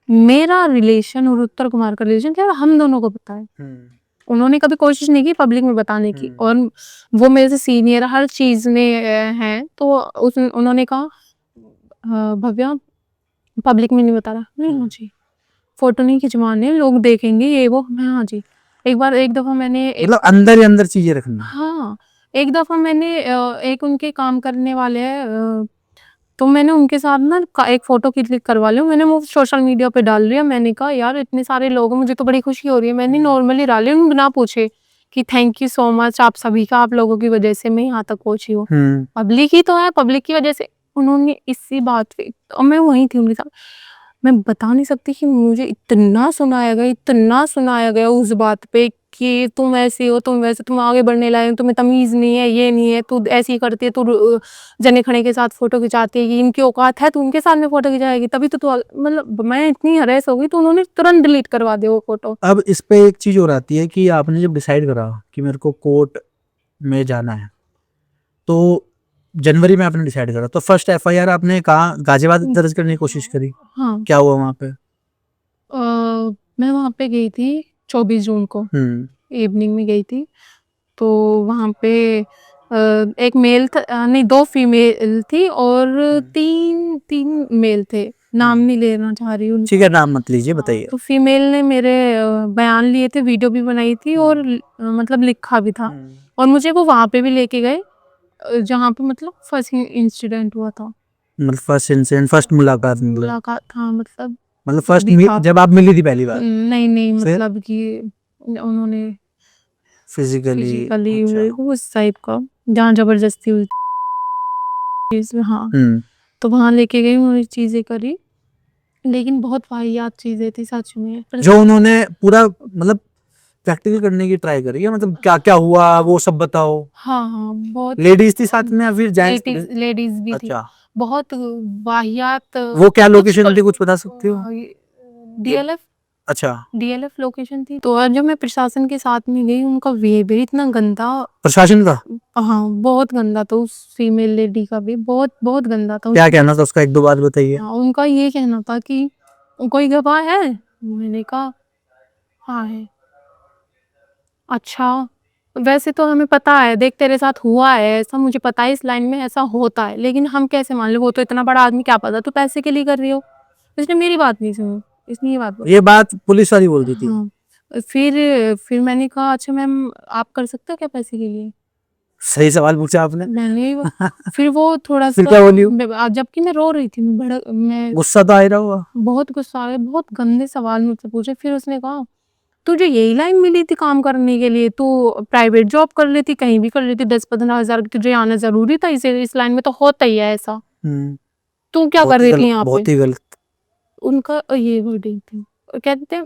मेरा रिलेशन और उत्तर कुमार का रिलेशन क्या, हम दोनों को पता है। उन्होंने कभी कोशिश नहीं की पब्लिक में बताने की, और वो मेरे से सीनियर हर चीज में है, तो उन्होंने कहा भव्या पब्लिक में नहीं बता रहा। नहीं, हाँ जी, फोटो नहीं खिंचवाने, लोग देखेंगे, ये वो। मैं हाँ जी। एक दफा मैंने मतलब अंदर ही अंदर चीजें रखनी। हाँ, एक दफा मैंने एक उनके काम करने वाले हैं, तो मैंने उनके साथ ना एक फोटो क्लिक करवा लिया, मैंने वो सोशल मीडिया पे डाल दिया। मैंने कहा यार इतने सारे लोग हैं, मुझे तो बड़ी खुशी हो रही है। मैंने नॉर्मली डाली, बिना पूछे कि थैंक यू सो मच आप सभी का, आप लोगों की वजह से मैं यहाँ तक पहुंची हूँ। पब्लिक ही तो है, पब्लिक की वजह से। उन्होंने इसी बात पे, और मैं वहीं थी उनके साथ, मैं बता नहीं सकती कि मुझे इतना सुनाया गया उस बात पे कि तुम ऐसी हो, तुम वैसे, तुम आगे बढ़ने लायक, तुम्हें तमीज नहीं है, ये नहीं है, तू ऐसी करती है, तू जने खने के साथ फोटो खिंचाती है, कि इनकी औकात है तो उनके साथ में फोटो खिंचाएगी, तभी तो तू मतलब मैं इतनी हरेस हो गई, तो उन्होंने तुरंत डिलीट करवा दिया वो फोटो। अब इस पे एक चीज और आती है कि आपने जब डिसाइड करा कि मेरे को कोर्ट में जाना है, तो जनवरी में आपने डिसाइड करा, तो फर्स्ट एफआईआर आपने कहा गाजियाबाद दर्ज करने की कोशिश करी? हाँ, क्या हुआ वहां पे? मैं वहां पे गई थी 24 जून को, इवनिंग में गई थी। तो वहां पे एक मेल था, नहीं 2 फीमेल थी और 3 मेल थे। नाम नहीं लेना चाह रही हूँ ठीक है, नाम मत लीजिए, हाँ, बताइए। तो फीमेल ने मेरे बयान लिए थे, वीडियो भी बनाई थी और मतलब लिखा भी था और मुझे वो वहाँ पे भी लेके गए जहाँ पे मतलब फर्स्ट इंसिडेंट हुआ था। मतलब फर्स्ट इंसिडेंट, फर्स्ट मुलाकात, मतलब मुलाकात हाँ, मतलब फर्स्ट भी था। जब आप मिली थी पहली बार नहीं फिर मतलब कि उन्होंने फिजिकली? फिजिकली अच्छा। उस टाइप का जहाँ जबरदस्ती हुई थी। हाँ, हम्म। तो वहाँ लेके गई, उन्होंने चीजें करी, लेकिन बहुत वाहियात चीजें थी सच में। जो उन्होंने पूरा मतलब प्रैक्टिकल करने की ट्राई करी है, मतलब क्या क्या हुआ वो सब बताओ। हाँ, बहुत लेडीज थी साथ में या फिर जेंट्स? लेडीज भी थी। अच्छा, बहुत वाहियात वो क्या कुछ लोकेशन थी, कुछ बता सकती हो? डीएलएफ अच्छा, डीएलएफ लोकेशन थी। तो जब मैं प्रशासन के साथ में गई, उनका बिहेवियर इतना गंदा, प्रशासन का हाँ बहुत गंदा था। उस फीमेल लेडी का भी बहुत बहुत गंदा था। क्या कहना था उसका, एक दो बात बताइए। हाँ, उनका ये कहना था कि कोई गवाह है? मैंने कहा हाँ है। अच्छा, वैसे तो हमें पता है, देख तेरे साथ हुआ है ऐसा, मुझे पता है इस लाइन में ऐसा होता है, लेकिन हम कैसे मान ले, वो तो इतना बड़ा आदमी, क्या पता तू पैसे के लिए कर रही हो। इसने मेरी बात नहीं सुनी, इसने ये बात बोली। ये बात पुलिस वाली बोल रही थी? हाँ, फिर मैंने कहा अच्छा मैम आप कर सकते हो क्या पैसे के लिए? सही सवाल पूछा आपने। मैंने फिर वो थोड़ा फिर सा क्या बोली? जबकि मैं रो रही थी, मैं गुस्सा तो आ ही रहा होगा। बहुत गुस्सा आ गया, बहुत गंदे सवाल मुझसे पूछे। फिर उसने कहा तुझे यही लाइन मिली थी काम करने के लिए, तू प्राइवेट जॉब कर लेती, कहीं भी कर लेती, 10-15 हज़ार की, तुझे आना जरूरी था इस लाइन में, तो होता ही है ऐसा, तू क्या कर रही थी यहाँ पे? बहुत ही गलत। उनका ये वर्डिंग थी। और कहते थे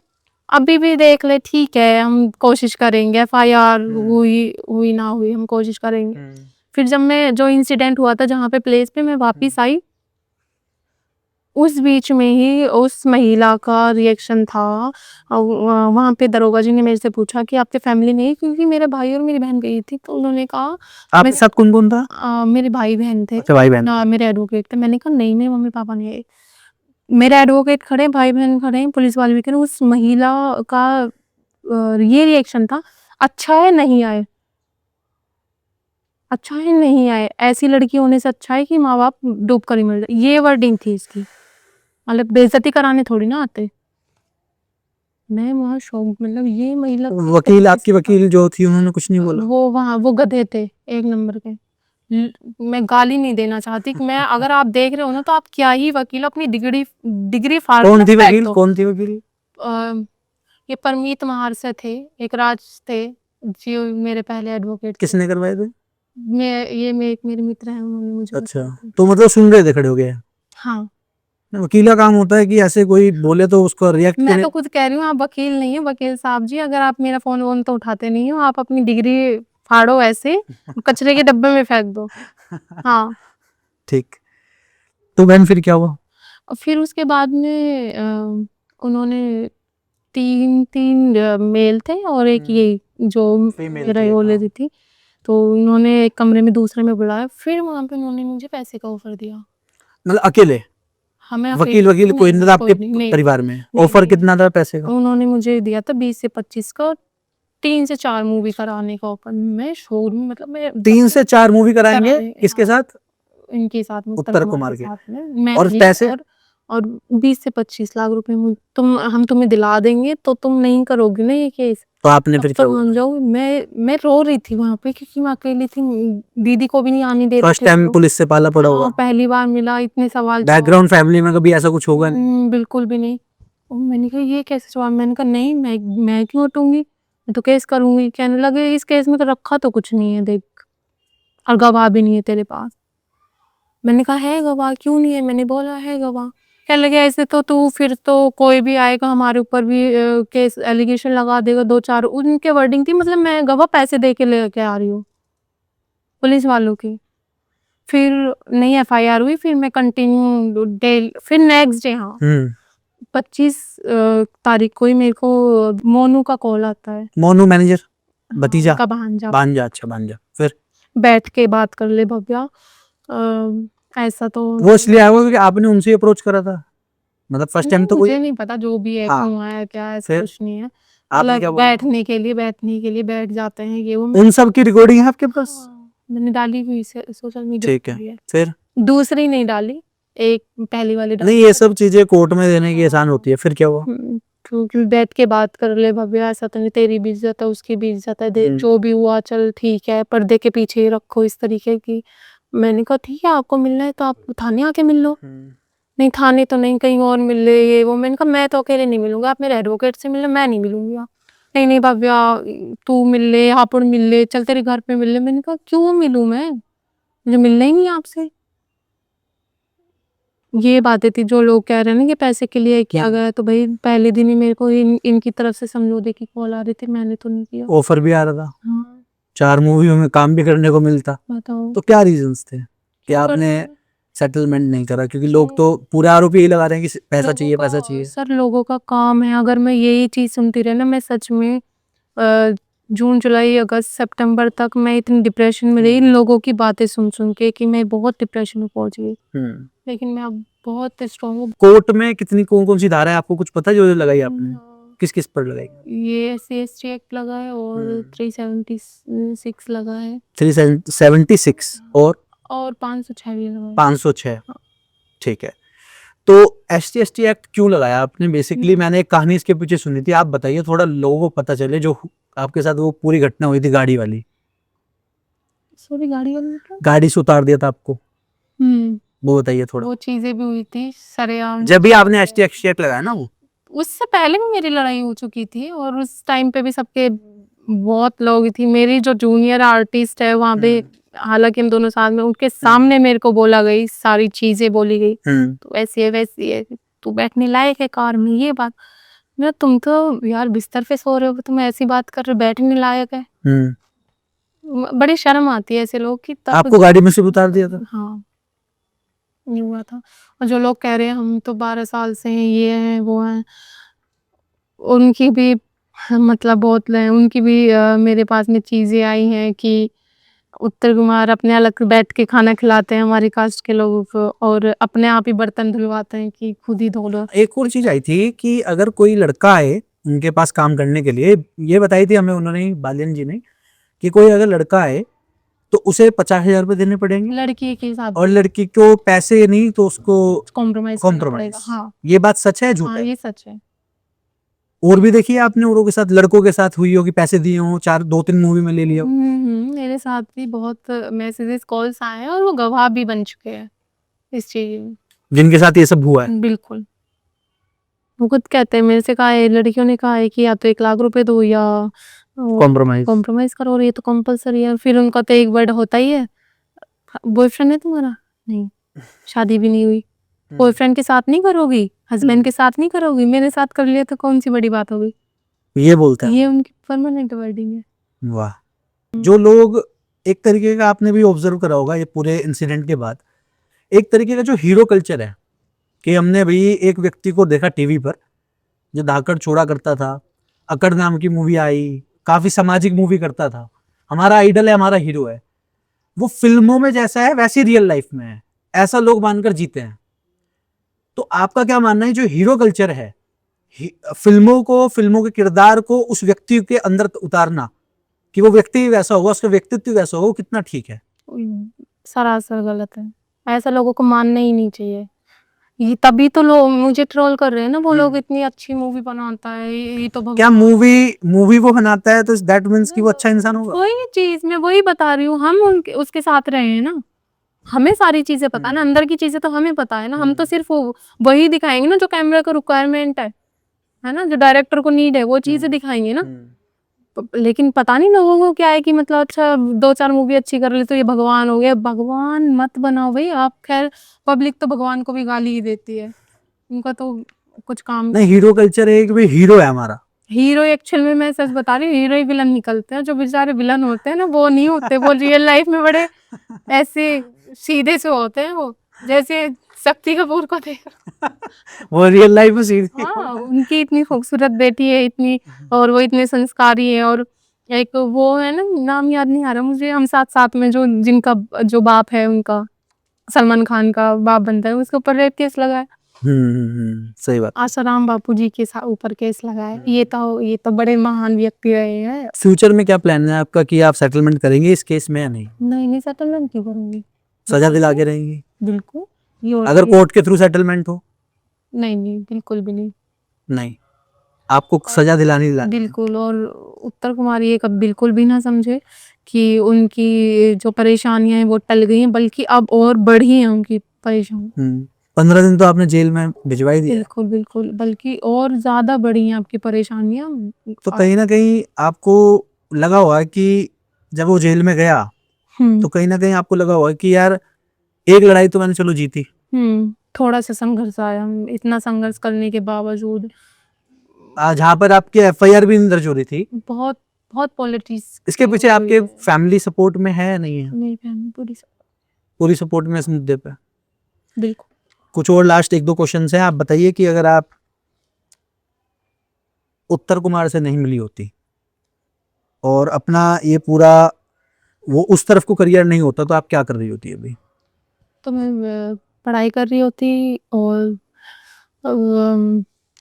अभी भी देख ले, ठीक है हम कोशिश करेंगे, एफआईआर हुई हुई ना हुई हम कोशिश करेंगे। फिर जब मैं जो इंसिडेंट हुआ था जहाँ पे प्लेस पे मैं वापिस आई, उस बीच में ही उस महिला का रिएक्शन था। वहाँ पे दरोगा जी ने मेरे से पूछा कि आपके फैमिली नहीं, क्योंकि मेरे भाई और मेरी बहन गई थी, तो उन्होंने कहा आपके साथ कौन कौन था? मेरे भाई बहन थे। अच्छा, भाई बहन। ना मेरे एडवोकेट थे। मैंने कहा नहीं मेरे मम्मी पापा नहीं आए, मेरे एडवोकेट खड़े, भाई बहन खड़े हैं, पुलिस वाले भी खड़े। उस महिला का ये रिएक्शन था, अच्छा है नहीं आए, अच्छा है नहीं आए, ऐसी लड़की होने से अच्छा है कि माँ बाप डूब कर ही मर जाए। ये वर्डिंग थी इसकी, मतलब बेइज्जती कराने थोड़ी ना आते। मैं वहाँ शॉक, मतलब ये महिला वकील, आपकी वकील जो थी, उन्होंने कुछ नहीं बोला? वो वहाँ वो गधे थे एक नंबर के। मैं गाली नहीं देना चाहती कि मैं, अगर आप देख रहे हो ना तो आप क्या ही वकील हो, अपनी डिग्री डिग्री फाड़ कौन थी फेंक वकील, दो। कौन थी वकील? ये परमीत महार से थे, एक राज थे जो मेरे पहले एडवोकेट थे। किसने करवाए थे? मैं एक मेरे मित्र हैं, उन्होंने मुझे अच्छा, बताया था। तो मतलब सुन रहे थे खड़े हो गए? हाँ, वकील का काम होता है कि ऐसे कोई बोले तो उसको रिएक्ट मैं करने। तो खुद कह रही हूँ आप वकील नहीं हो वकील साहब जी, अगर आप मेरा फोन वोन तो उठाते नहीं हो, आप अपनी डिग्री फाड़ो ऐसे, कचरे के डब्बे में फेंक दो। हाँ, ठीक। तो बहन फिर क्या हुआ? और फिर उसके बाद में उन्होंने तीन तीन मेल थे और एक ये जो फीमेल मेरा थी वो एक, लेती थी। तो उन्होंने एक कमरे में दूसरे में बुलाया, फिर वहाँ पे उन्होंने मुझे पैसे का ऑफर दिया। मतलब अकेले? हमें वकील वकील कोई नहीं था आपके परिवार में? नहीं ऑफर नहीं, कितना था पैसे का? उन्होंने मुझे दिया था 20 से 25 का, 3 से 4 मूवी कराने का ऑफर। मैं शोरूम, मतलब मैं 3 से 4 मूवी कराएंगे कराने, किसके हाँ, साथ? इनके साथ में, उत्तर उत्तर कुमार कुमार के के। साथ में मैं और थी। पैसे? और 20 से 25 लाख रुपए हम तुम्हें दिला देंगे, तो तुम नहीं करोगी ना ये केस, तो आपने अब फिर तो क्या हुआ? मान जाओ। मैं रो रही थी वहां पे, क्योंकि मैं अकेली थी, दीदी को भी नहीं आने दे रहे फर्स्ट थे टाइम वो। पुलिस से पाला पड़ा हाँ, होगा। पहली बार मिला, इतने सवाल जवाब। बैकग्राउंड फैमिली में कभी ऐसा कुछ होगा नहीं? बिल्कुल भी नहीं। और मैंने कहा ये कैसे जवाब, मैंने कहा नहीं मैं क्यों हटूंगी, मैं तो केस करूंगी। कहने लगे इस केस में तो रखा तो कुछ नहीं है देख, और गवाह भी नहीं है तेरे पास। मैंने कहा है गवाह, क्यों नहीं है, मैंने बोला है गवाह। कहने लगे ऐसे तो तू, फिर तो कोई भी आएगा हमारे ऊपर भी केस एलिगेशन लगा देगा, 2-4 उनके वर्डिंग थी, मतलब मैं गवाह पैसे दे के लेके आ रही हूँ पुलिस वालों की। फिर नहीं एफआईआर हुई, फिर मैं कंटिन्यू डे, फिर नेक्स्ट डे, हाँ 25 तारीख को ही मेरे को मोनू का कॉल आता है। मोनू मैनेजर, हाँ, भतीजा? उनका भांजा। भांजा, अच्छा भांजा। फिर बैठ के बात कर ले भव्या, ऐसा तो वो इसलिए आया होगा क्योंकि आपने उनसे अप्रोच करा था, मतलब फर्स्ट नहीं, टाइम तो कोई। मुझे नहीं पता जो भी है, हाँ, क्यों आया क्या, ऐसा फिर कुछ नहीं है। आपने क्या मतलब बोला? बैठने के लिए बैठ जाते हैं ये वो। उन सब की रिकॉर्डिंग है आपके पास? हाँ, मैंने डाली हुई सोशल मीडिया ठीक है, फिर दूसरी नहीं डाली, एक पहली वाली डाली। नहीं, ये सब चीजें कोर्ट में देने की आसान होती है। फिर क्या हुआ? क्योंकि बैठ के बात कर ले भव्या, ऐसा तो नहीं तेरी भी इज्जत है उसकी भी इज्जत है, जो भी हुआ चल ठीक है, पर्दे के पीछे ही रखो इस तरीके की। मैंने कहा ठीक है, आपको मिलना है तो आप थाने आके मिल लो। नहीं थाने तो नहीं, कहीं और मिल ले ये वो। मैंने कहा मैं तो अकेले नहीं मिलूंगा, आप मेरे एडवोकेट से मिल लो, मैं नहीं मिलूंगी। नहीं नहीं भव्या तू मिल ले, हापुड़ मिल ले, चल तेरे घर पे मिल ले। मैंने कहा क्यों मिलूं मैं, मुझे मिलना ही नहीं आपसे। ये बातें थी जो लोग कह रहे हैं ना कि पैसे के लिए किया गया, तो भाई पहले दिन ही मेरे को इनकी तरफ से समझौते की कॉल आ रही थी, मैंने तो नहीं किया। ऑफर भी आ रहा था, हाँ 4 मूवियों में काम भी करने को मिलता, बताओ। तो क्या रीजंस थे कि आपने सेटलमेंट नहीं करा? क्योंकि लोग तो पूरे आरोप यही लगा रहे हैं कि पैसा चाहिए, पैसा चाहिए। सर लोगों का काम है, अगर मैं यही चीज सुनती रही ना, मैं सच में जून जुलाई अगस्त सितंबर तक मैं इतनी डिप्रेशन में रही इन लोगों की बातें सुन सुन के कि मैं बहुत डिप्रेशन में पहुंच गई। लेकिन मैं अब बहुत स्ट्रॉन्ग हूँ। कोर्ट में कितनी कौन कौन सी धारा है, आपको कुछ पता है जो लगाई आपने? किस किस पर लगाई? ये SC/ST एक्ट लगा है और 376 लगा है 376 और 506 भी लगा है। 506। ठीक है, तो ST/ST एक्ट क्यों लगाया आपने? बेसिकली मैंने एक कहानी इसके पीछे सुनी थी, आप बताइए थोड़ा, लोगों को पता चले जो आपके साथ वो पूरी घटना हुई थी गाड़ी वाली। सॉरी गाड़ी वाली मतलब? गाड़ी से उतार दिया था आपको, वो बताइए थोड़ा। वो चीजें भी हुई थी सरेआम। जब भी आपने ST/ST एक्ट लगाया ना, वो उससे पहले भी मेरी लड़ाई हो चुकी थी और उस टाइम पे भी सबके बहुत लोग थी। मेरी जो जूनियर आर्टिस्ट है वहाँ पे, हालांकि हम दोनों साथ में, उनके सामने मेरे को बोला गई, सारी चीजें बोली गई, तो ऐसी है वैसी है, तू बैठने लायक है कार में, ये बात। मैं तुम तो यार बिस्तर पे सो रहे हो, तुम ऐसी बात कर रहे हो, बैठने लायक है। बड़ी शर्म आती है ऐसे लोग की। आपको गाड़ी में से उतार दिया था? हाँ ये हुआ था। और जो लोग कह रहे हैं हम तो 12 साल से हैं, ये हैं वो हैं, उनकी भी मतलब बहुत उनकी भी मेरे पास में चीजें आई हैं कि उत्तर कुमार अपने अलग बैठ के खाना खिलाते हैं हमारी कास्ट के लोगों को, और अपने आप ही बर्तन धुलवाते हैं कि खुद ही धो लो। एक और चीज आई थी कि अगर कोई लड़का आए उनके पास काम करने के लिए, ये बताई थी हमें उन्होंने, बालियन जी ने, कि कोई अगर लड़का आए तो उसे 50,000 रुपए देने पड़ेंगे, लड़की के हिसाब और लड़की को पैसे नहीं तो उसको कॉम्प्रोमाइज। हाँ ये बात सच है झूठ हाँ है? ये सच है। और भी देखिए आपने औरों के साथ, लड़कों के साथ हुई होगी, पैसे दिए हो, 2-3 मूवी में ले लिया हो। मेरे साथ भी बहुत मैसेजेस कॉल्स आए हैं और वो गवाह भी बन चुके हैं इस चीज में, जिनके साथ ये सब हुआ है। बिल्कुल वो खुद कहते हैं, मेरे से कहा है, लड़कियों ने कहा है कि या तो 1 लाख रुपए दो या कॉम्प्रोमाइज करो, और ये तो कंपलसरी है। फिर उनका तो एक वर्ड होता ही है, बॉयफ्रेंड है तुम्हारा? नहीं, शादी भी नहीं हुई, बॉयफ्रेंड के साथ नहीं करोगी, हस्बैंड के साथ नहीं करोगी, मेरे साथ कर लिया तो कौन सी बड़ी बात होगी, ये बोलता है। ये उनकी परमानेंट वर्डिंग है। वाह। जो लोग, एक तरीके का आपने भी ऑब्जर्व करा होगा ये पूरे इंसिडेंट के बाद, एक तरीके का जो हीरो कल्चर है, कि हमने भाई एक व्यक्ति को देखा टीवी पर जो धाकड़ छोड़ा करता था, अकड़ नाम की मूवी आई, काफी सामाजिक मूवी करता था, हमारा आइडल है, हमारा हीरो है, वो फिल्मों में जैसा है वैसे रियल लाइफ में है, ऐसा लोग मानकर जीते हैं। तो आपका क्या मानना है, जो हीरो कल्चर है, फिल्मों के किरदार को उस व्यक्ति के अंदर उतारना, कि वो व्यक्ति वैसा होगा, उसका व्यक्तित्व वैसा होगा, कितना ठीक है? सरासर गलत है, ऐसा लोगों को मानना ही नहीं चाहिए। ये तभी तो लोग मुझे ट्रोल कर रहे हैं ना, वो लोग इतनी अच्छी मूवी बनाता है, ये तो क्या मूवी वो बनाता है तो दैट मींस कि वो अच्छा इंसान होगा? वही चीज मैं वही बता रही हूँ, हम उसके साथ रहे हैं ना, हमें सारी चीजें पता है ना, अंदर की चीजें तो हमें पता है ना, हम तो सिर्फ वही दिखाएंगे ना जो कैमरा का रिक्वायरमेंट है ना, जो डायरेक्टर को नीड है वो चीजें दिखाएंगे ना। लेकिन पता नहीं लोगों को क्या है कि मतलब अच्छा 2-4 मूवी अच्छी कर ली तो ये भगवान हो गया। भगवान मत बनाओ भाई आप, खैर पब्लिक तो भगवान को भी गाली ही देती है, उनका तो कुछ काम नहीं। हीरो कल्चर है कि भाई हीरो है हमारा, हीरो एक्चुअल में मैं सच बता रही हूँ, हीरो ही विलन निकलते हैं, जो बेचारे विलन होते हैं ना वो नहीं होते, वो रियल लाइफ में बड़े ऐसे सीधे से होते हैं, वो जैसे शक्ति कपूर को देख वो रियल लाइफ में सीधे। हाँ उनकी इतनी खूबसूरत बेटी है इतनी, और वो इतने संस्कारी है, और एक वो है ना, नाम याद नहीं आ रहा मुझे, हम साथ साथ में जिनका जो बाप है उनका, सलमान खान का बाप बनता है, उसके ऊपर रेप केस लगा है, सही बात। आसाराम बापू जी के ऊपर केस लगाए। ये तो बड़े महान व्यक्ति रहे हैं। फ्यूचर में क्या प्लान है आपका कि आप सेटलमेंट करेंगे इस केस में या नहीं? नहीं सेटलमेंट क्यों करूंगी, सजा दिला के रहेंगी बिल्कुल। ये और अगर ये- कोर्ट के थ्रू सेटलमेंट हो? नहीं बिल्कुल भी नहीं, नहीं, आपको सजा दिलानी दिलानी है। बिल्कुल। और उत्तर कुमार ये कब बिल्कुल भी ना समझे कि उनकी जो परेशानियां हैं वो टल गई हैं, बल्कि अब और बढ़ी हैं उनकी परेशानी। 15 दिन तो आपने जेल में भिजवाई दिया है। बिल्कुल बिल्कुल, बल्कि और ज्यादा बढ़ी हैं आपकी परेशानियां। तो कहीं ना कहीं आपको लगा हुआ है कि जब वो जेल में गया तो कहीं ना कहीं आपको लगा हुआ है कि यार एक लड़ाई तो मैंने चलो जीती। थोड़ा सा संघर्ष आया, इतना संघर्ष करने के बावजूद। जहाँ पर आपकी FIR भी नहीं दर्ज हो रही थी, बहुत बहुत पॉलिटिक्स इसके पीछे आपके फैमिली सपोर्ट में है या नहीं है? मेरी फैमिली पूरी सपोर्ट में इस मुद्दे पे? बिल्कुल। कुछ और लास्ट 1-2 क्वेश्चन हैं। आप बताइए कि अगर आप उत्तर कुमार से नहीं मिली होती और अपना ये पूरा वो उस तरफ को करियर नहीं होता तो आप क्या कर रही होती अभी? तो मैं पढ़ाई कर रही होती और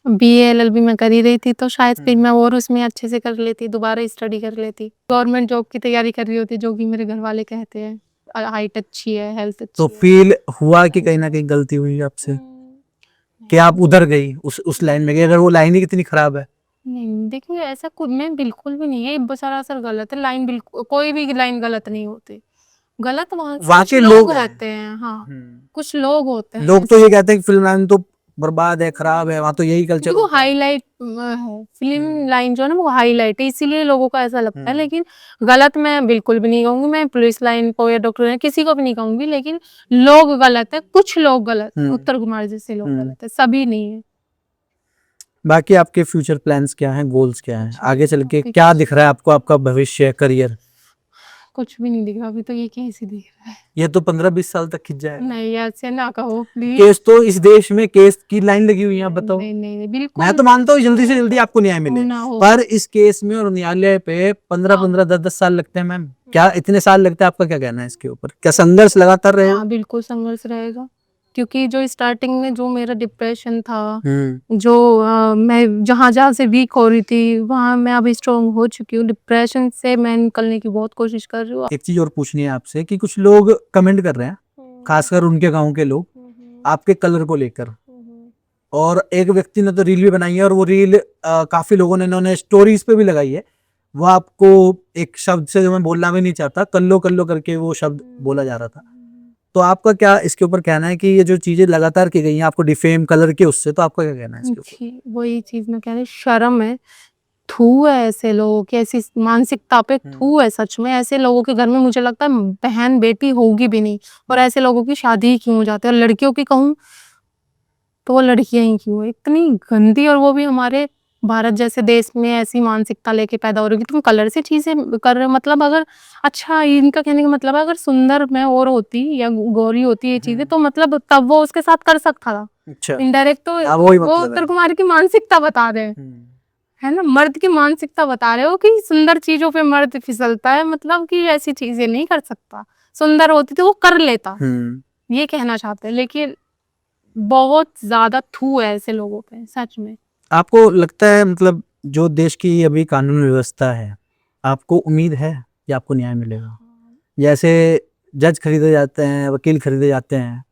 BA LLB में कर ही रही थी, तो शायद फिर मैं और उसमें अच्छे से कर लेती, दोबारा स्टडी कर लेती। गवर्नमेंट जॉब की तैयारी कर रही होती, जो कि मेरे घर वाले कहते हैं हाइट अच्छी है, हेल्थ अच्छी तो है। फील हुआ कि कहीं ना कहीं गलती हुई आपसे कि आप उधर गई उस लाइन में गई, अगर वो लाइन ही कितनी खराब है? नहीं देखिए, ऐसा कुछ मैं बिल्कुल भी नहीं है, ये सरासर गलत है। लाइन बिल्कुल कोई भी लाइन गलत नहीं होती, गलत वहाँ वहाँ कुछ के लोग लोग रहते हैं। हाँ, कुछ लोग होते हैं लोग तो ये कहते हैं कि फिल्म लाइन तो बर्बाद है, खराब है, वहाँ तो यही कल्चर देखो होता है। हाईलाइट है, फिल्म लाइन जो है ना वो हाईलाइट है, इसीलिए लोगों को ऐसा लगता है। लेकिन गलत मैं बिल्कुल भी नहीं कहूंगी, मैं पुलिस लाइन को या डॉक्टर लाइन किसी को भी नहीं कहूंगी, लेकिन लोग गलत है, कुछ लोग गलत है, उत्तर कुमार जैसे लोग गलत है, सभी नहीं है। बाकी आपके फ्यूचर प्लान्स क्या हैं, गोल्स क्या हैं, आगे चल के क्या दिख रहा है आपको, आपका भविष्य, करियर? कुछ भी नहीं दिख रहा अभी तो, ये कैसे दिख रहा है? ये तो 15-20 साल तक खिंच जाएगा। नहीं ऐसे ना कहो प्लीज। केस तो इस देश में केस की लाइन लगी हुई है, आप बताओ। नहीं बिल्कुल मैं तो मानता हूँ जल्दी से जल्दी आपको न्याय मिले, ना हो। पर इस केस में और न्यायालय पे 15-15 10-10 साल लगते हैं मैम। क्या इतने साल लगते हैं? आपका क्या कहना है इसके ऊपर? क्या संघर्ष लगातार रहेगा? हाँ बिल्कुल संघर्ष रहेगा, क्योंकि जो स्टार्टिंग में जो मेरा डिप्रेशन था, जो मैं जहाँ से वीक हो रही थी वहाँ मैं अभी स्ट्रॉन्ग हो चुकी हूँ। डिप्रेशन से मैं निकलने की बहुत कोशिश कर रही हूँ। एक चीज और पूछनी है आपसे कि कुछ लोग कमेंट कर रहे हैं, खासकर उनके गांव के लोग, आपके कलर को लेकर। और एक व्यक्ति ने तो रील भी बनाई है और वो रील काफी लोगों ने इन्होंने स्टोरीज पे भी लगाई है। वो आपको एक शब्द से जो मैं बोलना भी नहीं चाहता, कल्लो कल्लो करके वो शब्द बोला जा रहा था। तो आपका क्या इसके ऊपर कहना है कि ये जो चीजें लगातार की गई हैं आपको डिफेम कलर के उससे, तो आपका क्या कहना है इसके ऊपर? वही चीज मैं कह रही, शर्म है, थू है ऐसे लोगों की, ऐसी मानसिकता पे थू है सच में। ऐसे लोगों के घर में मुझे लगता है बहन बेटी होगी भी नहीं, और ऐसे लोगों की शादी ही क्यों हो जाती है। और लड़कियों की कहूँ तो वो लड़कियां ही क्यों, इतनी गंदी, और वो भी हमारे भारत जैसे देश में ऐसी मानसिकता लेके पैदा हो रही है। तुम कलर से चीजें कर रहे हो, मतलब अगर अच्छा इनका कहने का मतलब है अगर सुंदर मैं और होती या गोरी होती ये चीजें तो मतलब तब वो उसके साथ कर सकता था। अच्छा, इनडायरेक्ट तो वो उत्तर कुमार की मानसिकता बता रहे हैं, है ना, मर्द की मानसिकता बता रहे हो कि सुंदर चीजों पे मर्द फिसलता है, मतलब कि ऐसी चीजें नहीं कर सकता। सुंदर होती तो वो कर लेता, ये कहना चाहते हैं। लेकिन बहुत ज्यादा थू है ऐसे लोगों पे सच में। आपको लगता है मतलब जो देश की अभी कानून व्यवस्था है, आपको उम्मीद है कि आपको न्याय मिलेगा? जैसे जज खरीदे जाते हैं, वकील खरीदे जाते हैं,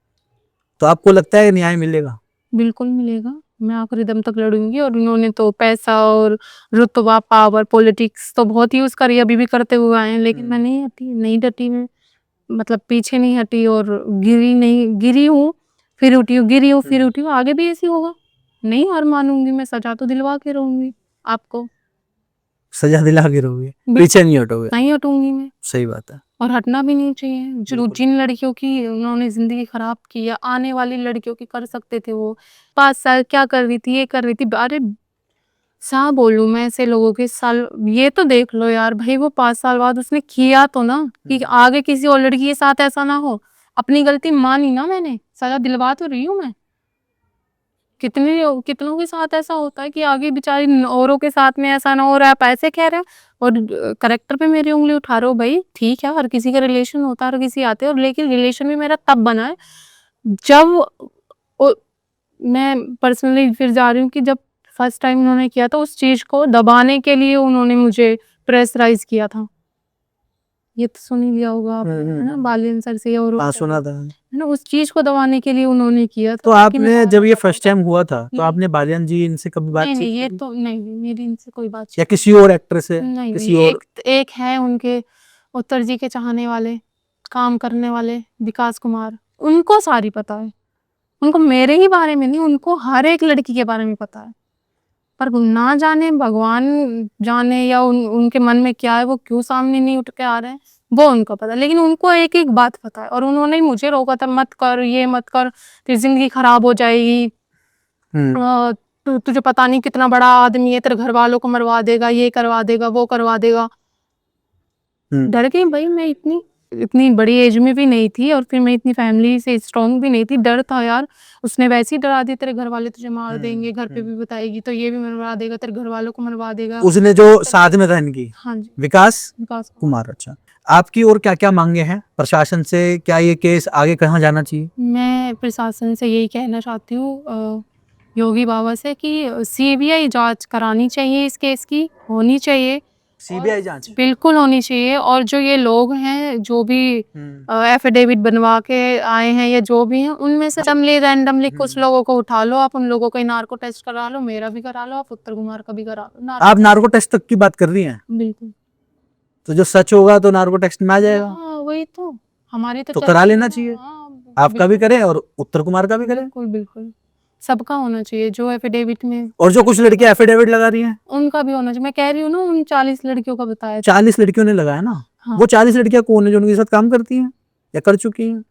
तो आपको लगता है न्याय मिलेगा? बिल्कुल मिलेगा, मैं आखिरी दम तक लड़ूंगी। और इन्होंने तो पैसा और रुतबा पावर पॉलिटिक्स तो बहुत यूज करी, अभी भी करते हुए आए हैं, लेकिन मैं नहीं हटी, नहीं डटी मैं, मतलब पीछे नहीं हटी और गिरी हूँ फिर उठी हूँ, गिरी हूँ फिर उठी हूँ, आगे भी ऐसी होगा। नहीं हार मानूंगी मैं, सजा तो दिलवा के रहूंगी आपको। सजा दिला के रहोगे, पीछे नहीं हटोगे? नहीं हटूंगी मैं, सही बात है। और हटना भी नहीं चाहिए। जो जिन लड़कियों की उन्होंने जिंदगी खराब की या आने वाली लड़कियों की कर सकते थे, वो 5 साल क्या कर रही थी, ये कर रही थी। अरे सा बोलूं मैं ऐसे लोगों के साल, ये तो देख लो यार भाई, वो 5 साल बाद उसने किया तो ना कि आगे किसी और लड़की के साथ ऐसा ना हो। अपनी गलती मानी ना मैंने, सजा दिलवा तो रही हूँ मैं। कितनों के साथ ऐसा होता है कि आगे बेचारी औरों के साथ में ऐसा ना हो रहा है, आप ऐसे कह रहे हो और करेक्टर पे मेरी उंगली उठा रहे हो। भाई ठीक है, हर किसी का रिलेशन होता है, हर किसी आते हैं, और लेकिन रिलेशन भी मेरा तब बना है जब मैं पर्सनली फिर जा रही हूँ कि जब फर्स्ट टाइम उन्होंने किया था उस चीज़ को दबाने के लिए उन्होंने मुझे प्रेशराइज़ किया था। ये तो सुन ही लिया होगा आपने, है ना? बालियान सर से और हाँ, सुना था। है ना? उस चीज़ को दबाने के लिए उन्होंने किया तो था कि मैं आपने बाहर जब ये आ फर्स्ट टाइम हुआ था तो नहीं। आपने बालियान जी इनसे कभी नहीं, बातचीत नहीं, ये करी? तो नहीं, मेरी इनसे कोई या बातचीत किसी और एक्टर से? नहीं, किसी नहीं। और? एक है उनके उत्तर जी के चाहने वाले, काम करने वाले विकास कुमार, उनको सारी पता है। उनको मेरे ही बारे में नहीं, उनको हर एक लड़की के बारे में पता है। पर ना जाने भगवान जाने या उनके मन में क्या है, वो क्यों सामने नहीं उठ के आ रहे हैं, वो उनको पता है। लेकिन उनको एक-एक बात पता है और उन्होंने ही मुझे रोका था, मत कर, ये मत कर, तेरी ज़िंदगी खराब हो जाएगी। हुँ, तुझे पता नहीं कितना बड़ा आदमी है, तेरे घरवालों को मरवा देगा, ये करवा देगा, वो करवा देगा। हुँ, डर गई भई, मैं इतनी इतनी बड़ी एज में भी नहीं थी और फिर मैं इतनी फैमिली से स्ट्रॉन्ग भी नहीं थी। डर था यार, उसने वैसे ही डरा दिया, तेरे घरवाले तुझे मार देंगे, घर पे भी बताएगी तो ये भी मरवा देगा, तेरे घरवालों को मरवा देगा। उसने जो साथ में था इनकी, हाँ जी, विकास विकास कुमार। कुमार, अच्छा। आपकी और क्या-क्या माँगे हैं प्रशासन से? क्या ये केस आगे कहाँ जाना चाहिए? मैं प्रशासन से यही कहना चाहती हूँ योगी बाबा से कि सीबीआई जाँच करानी चाहिए इस केस की, होनी चाहिए। सीबीआई जाँच? बिल्कुल होनी चाहिए और जो ये लोग हैं, जो भी हुँ, एफिडेविट बनवा के आए हैं या जो भी हैं, उनमें से रैंडमली कुछ हुँ। लोगों को उठा लो, आप उन लोगों का नार्को टेस्ट करा लो, मेरा भी करा लो, आप उत्तर कुमार का भी करा लो। आप नार्को टेस्ट तक की बात कर रही हैं? बिल्कुल। तो जो सच होगा तो नार्को टेस्ट में आ जाएगा। हाँ, वही तो। हमारी तो तो चल करा रही है लेना ना। चाहिए। हाँ, आपका भी बिल्कुल, करें और उत्तर कुमार का भी करें। बिल्कुल, बिल्कुल। सबका होना चाहिए, जो एफिडेविट में और जो कुछ लड़कियां एफिडेविट लगा रही हैं, उनका भी होना चाहिए। मैं कह रही हूँ ना, उन 40 लड़कियों का बताया था। 40 लड़कियों ने लगाया ना, हाँ, वो 40 लड़कियां कौन है जो उनके साथ काम करती हैं या कर चुकी हैं?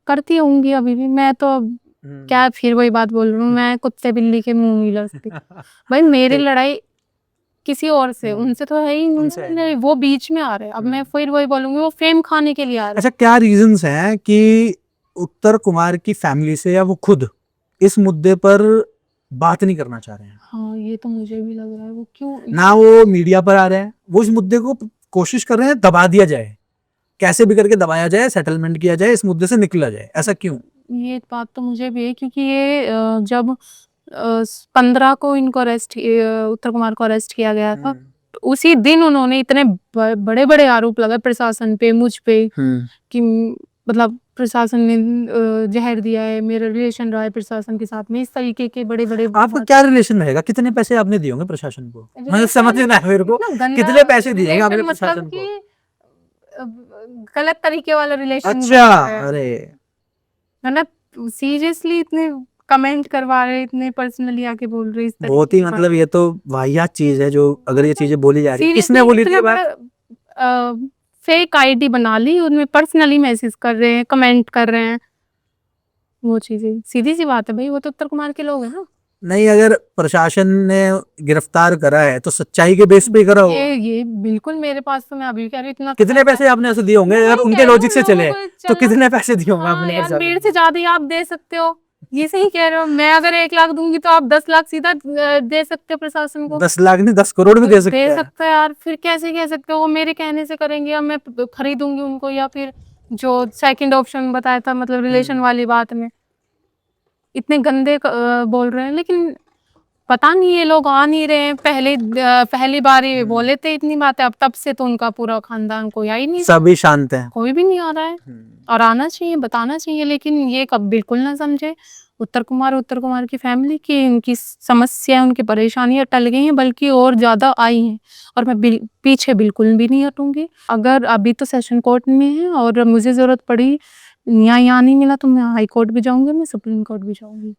करती होंगी अभी भी। मैं तो अब क्या फिर वही बात बोल रही हूँ, मैं कुत्ते बिल्ली के मुँह नहीं लड़ती। भाई मेरी ठीक। लड़ाई किसी और से, उनसे तो है ही उनसे है नहीं। नहीं, वो बीच में आ रहे हैं। अब मैं फिर वही बोलूँगी, वो फेम खाने के लिए आ रहे हैं। अच्छा, क्या रीजंस हैं कि उत्तर कुमार की फैमिली से या वो खुद इस मुद्दे पर बात नहीं करना चाह रहे हैं? हाँ, ये तो मुझे भी लग रहा है, वो क्यों ना वो मीडिया पर आ रहे हैं, वो इस मुद्दे को कोशिश कर रहे हैं दबा दिया जाए, कैसे भी करके दबाया जाए, सेटलमेंट किया जाए, इस मुद्दे से निकला जाए, ऐसा क्यों? ये बात तो मुझे भी है क्योंकि ये जब 15 को इनको उत्तर कुमार को अरेस्ट किया गया था, तो उसी दिन उन्होंने इतने बड़े-बड़े आरोप लगाए प्रशासन पे, मुझ पे कि मतलब प्रशासन ने जहर दिया है, मेरा रिलेशन रहा है प्रशासन के साथ में, इस तरीके के बड़े-बड़े आपका क्या रिलेशन रहेगा? कितने पैसे आपने दिए होंगे प्रशासन को? मतलब समझ में ना आया मेरे को, इतना गंदा कितने पैसे दिए हैं आपने रिलेशन, मतलब प्रशासन को? कि अ, गलत तरीके वाला रिलेशन अच्छा, है। अरे मतलब सीरियसली इतने कमेंट करवा रहे, इतने पर्सनली आके बोल रहे इस बहुत तरीके ही की मतलब ये तो वाहियात चीज है, जो अगर ये चीजें बोली जा रही है, किसने सीरियसली बोली थी इतना ये बात? बड़ा फेक आईडी बना ली, उनमें पर्सनली मैसेज कर रहे हैं, कमेंट कर रहे हैं, वो चीजें सीधी सी बात है भाई, वो तो उत्तर कुमार के लोग हैं ना। नहीं, अगर प्रशासन ने गिरफ्तार करा है तो सच्चाई के बेस पे ही करा होगा। ये बिल्कुल मेरे पास तो मैं अभी भी कह रही हूँ, इतना तो कितने पैसे आपने ऐसे दिए होंगे? मैं अगर वही उनके कह रही हूँ, लॉजिक से लोगों चले को तो चलना। कितने पैसे दिए होंगे हाँ आपने यार, प्रशासन मेरे को? से ज्यादा ही आप दे सकते हो, ये सही कह रहे हो। मैं अगर 1 लाख दूंगी तो आप 10 लाख सीधा दे सकते हो प्रशासन को। 10 लाख नहीं, 10 करोड़ भी दे सकते दे हैं। सकते हैं यार, फिर कैसे कह सकते हो वो मेरे कहने से करेंगे या मैं खरीदूंगी उनको, या फिर जो सेकंड ऑप्शन बताया था, मतलब रिलेशन वाली बात में इतने गंदे बोल रहे हैं। लेकिन पता नहीं ये लोग आ नहीं रहे हैं। पहली बार ये बोले थे इतनी बातें, अब तब से तो उनका पूरा खानदान कोई आ ही नहीं, सभी शांत हैं। कोई भी नहीं आ रहा है। और आना चाहिए, बताना चाहिए, लेकिन ये कब बिल्कुल ना समझे। उत्तर कुमार की फैमिली की उनकी समस्या, उनकी परेशानियां टल गई हैं, बल्कि और ज़्यादा आई हैं। और मैं पीछे बिल्कुल भी नहीं हटूंगी। अगर अभी तो सेशन कोर्ट में है और मुझे ज़रूरत पड़ी, न्याय यहाँ नहीं मिला तो मैं हाई कोर्ट भी जाऊंगी, मैं सुप्रीम कोर्ट भी जाऊंगी।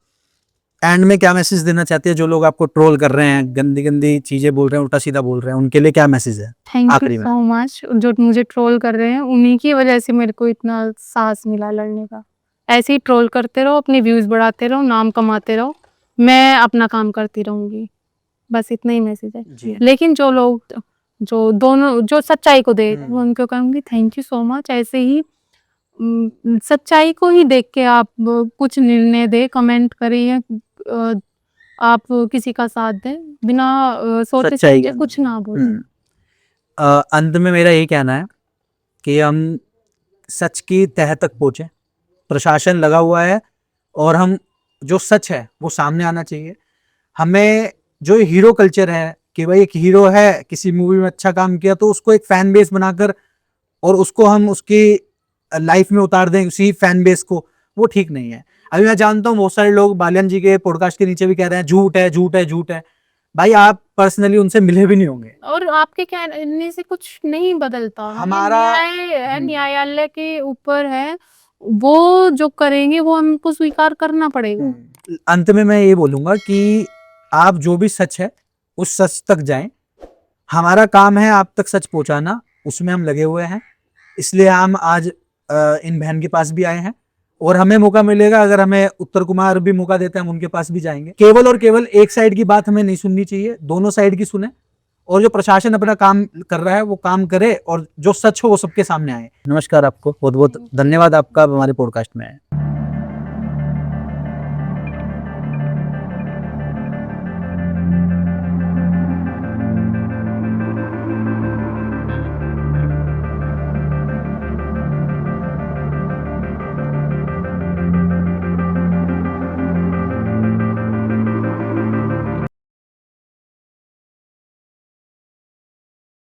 एंड में क्या मैसेज देना चाहते हैं जो लोग आपको ट्रोल कर रहे हैं, गंदी गंदी चीजें बोल रहे हैं, उल्टा सीधा बोल रहे हैं, उनके लिए क्या मैसेज है थैंक यू आखिरी में? So much. जो मुझे ट्रोल कर रहे हैं, उन्हीं की वजह से मेरे को इतना साहस मिला लड़ने का। ऐसे ही ट्रोल करते रहो, अपने व्यूज बढ़ाते रहो, नाम कमाते रहो, मैं अपना काम करती रहूंगी। बस इतना ही मैसेज है। जी। लेकिन जो लोग जो सच्चाई को देख, वो उनको कहूंगी थैंक यू सो मच। ऐसे ही सच्चाई को ही देख के आप कुछ निर्णय दे, कमेंट करें या आप किसी का साथ दें, बिना सोचे सच्चाई समझे का। कुछ ना बोले। अंत में मेरा यही कहना है कि हम सच की तह तक पहुंचे। प्रशासन लगा हुआ है और हम जो सच है वो सामने आना चाहिए। हमें जो हीरो कल्चर है कि भाई एक हीरो है, किसी मूवी में अच्छा काम किया तो उसको एक फैन बेस बनाकर और उसको हम उसकी लाइफ में उतार दें उसी फैन बेस को, वो ठीक नहीं है। अभी मैं जानता हूँ बहुत सारे लोग बालियान जी के पॉडकास्ट के नीचे भी कह रहे हैं झूठ है झूठ है झूठ है। भाई आप पर्सनली उनसे मिले भी नहीं होंगे। और आपके कहने से कुछ नहीं बदलता। ये हमारा- न्याय है, न्यायालय के ऊपर है, वो जो करेंगे वो हमको स्वीकार करना पड़ेगा। अंत में मैं ये बोलूंगा कि आप जो भी सच है उस सच तक जाएं। हमारा काम है आप तक सच पहुंचाना, उसमें हम लगे हुए हैं। इसलिए हम आज इन बहन के पास भी आए हैं और हमें मौका मिलेगा, अगर हमें उत्तर कुमार भी मौका देते हैं हम उनके पास भी जाएंगे। केवल और केवल एक साइड की बात हमें नहीं सुननी चाहिए, दोनों साइड की सुने और जो प्रशासन अपना काम कर रहा है वो काम करे और जो सच हो वो सबके सामने आए। नमस्कार, आपको बहुत बहुत धन्यवाद आपका हमारे पॉडकास्ट में आए।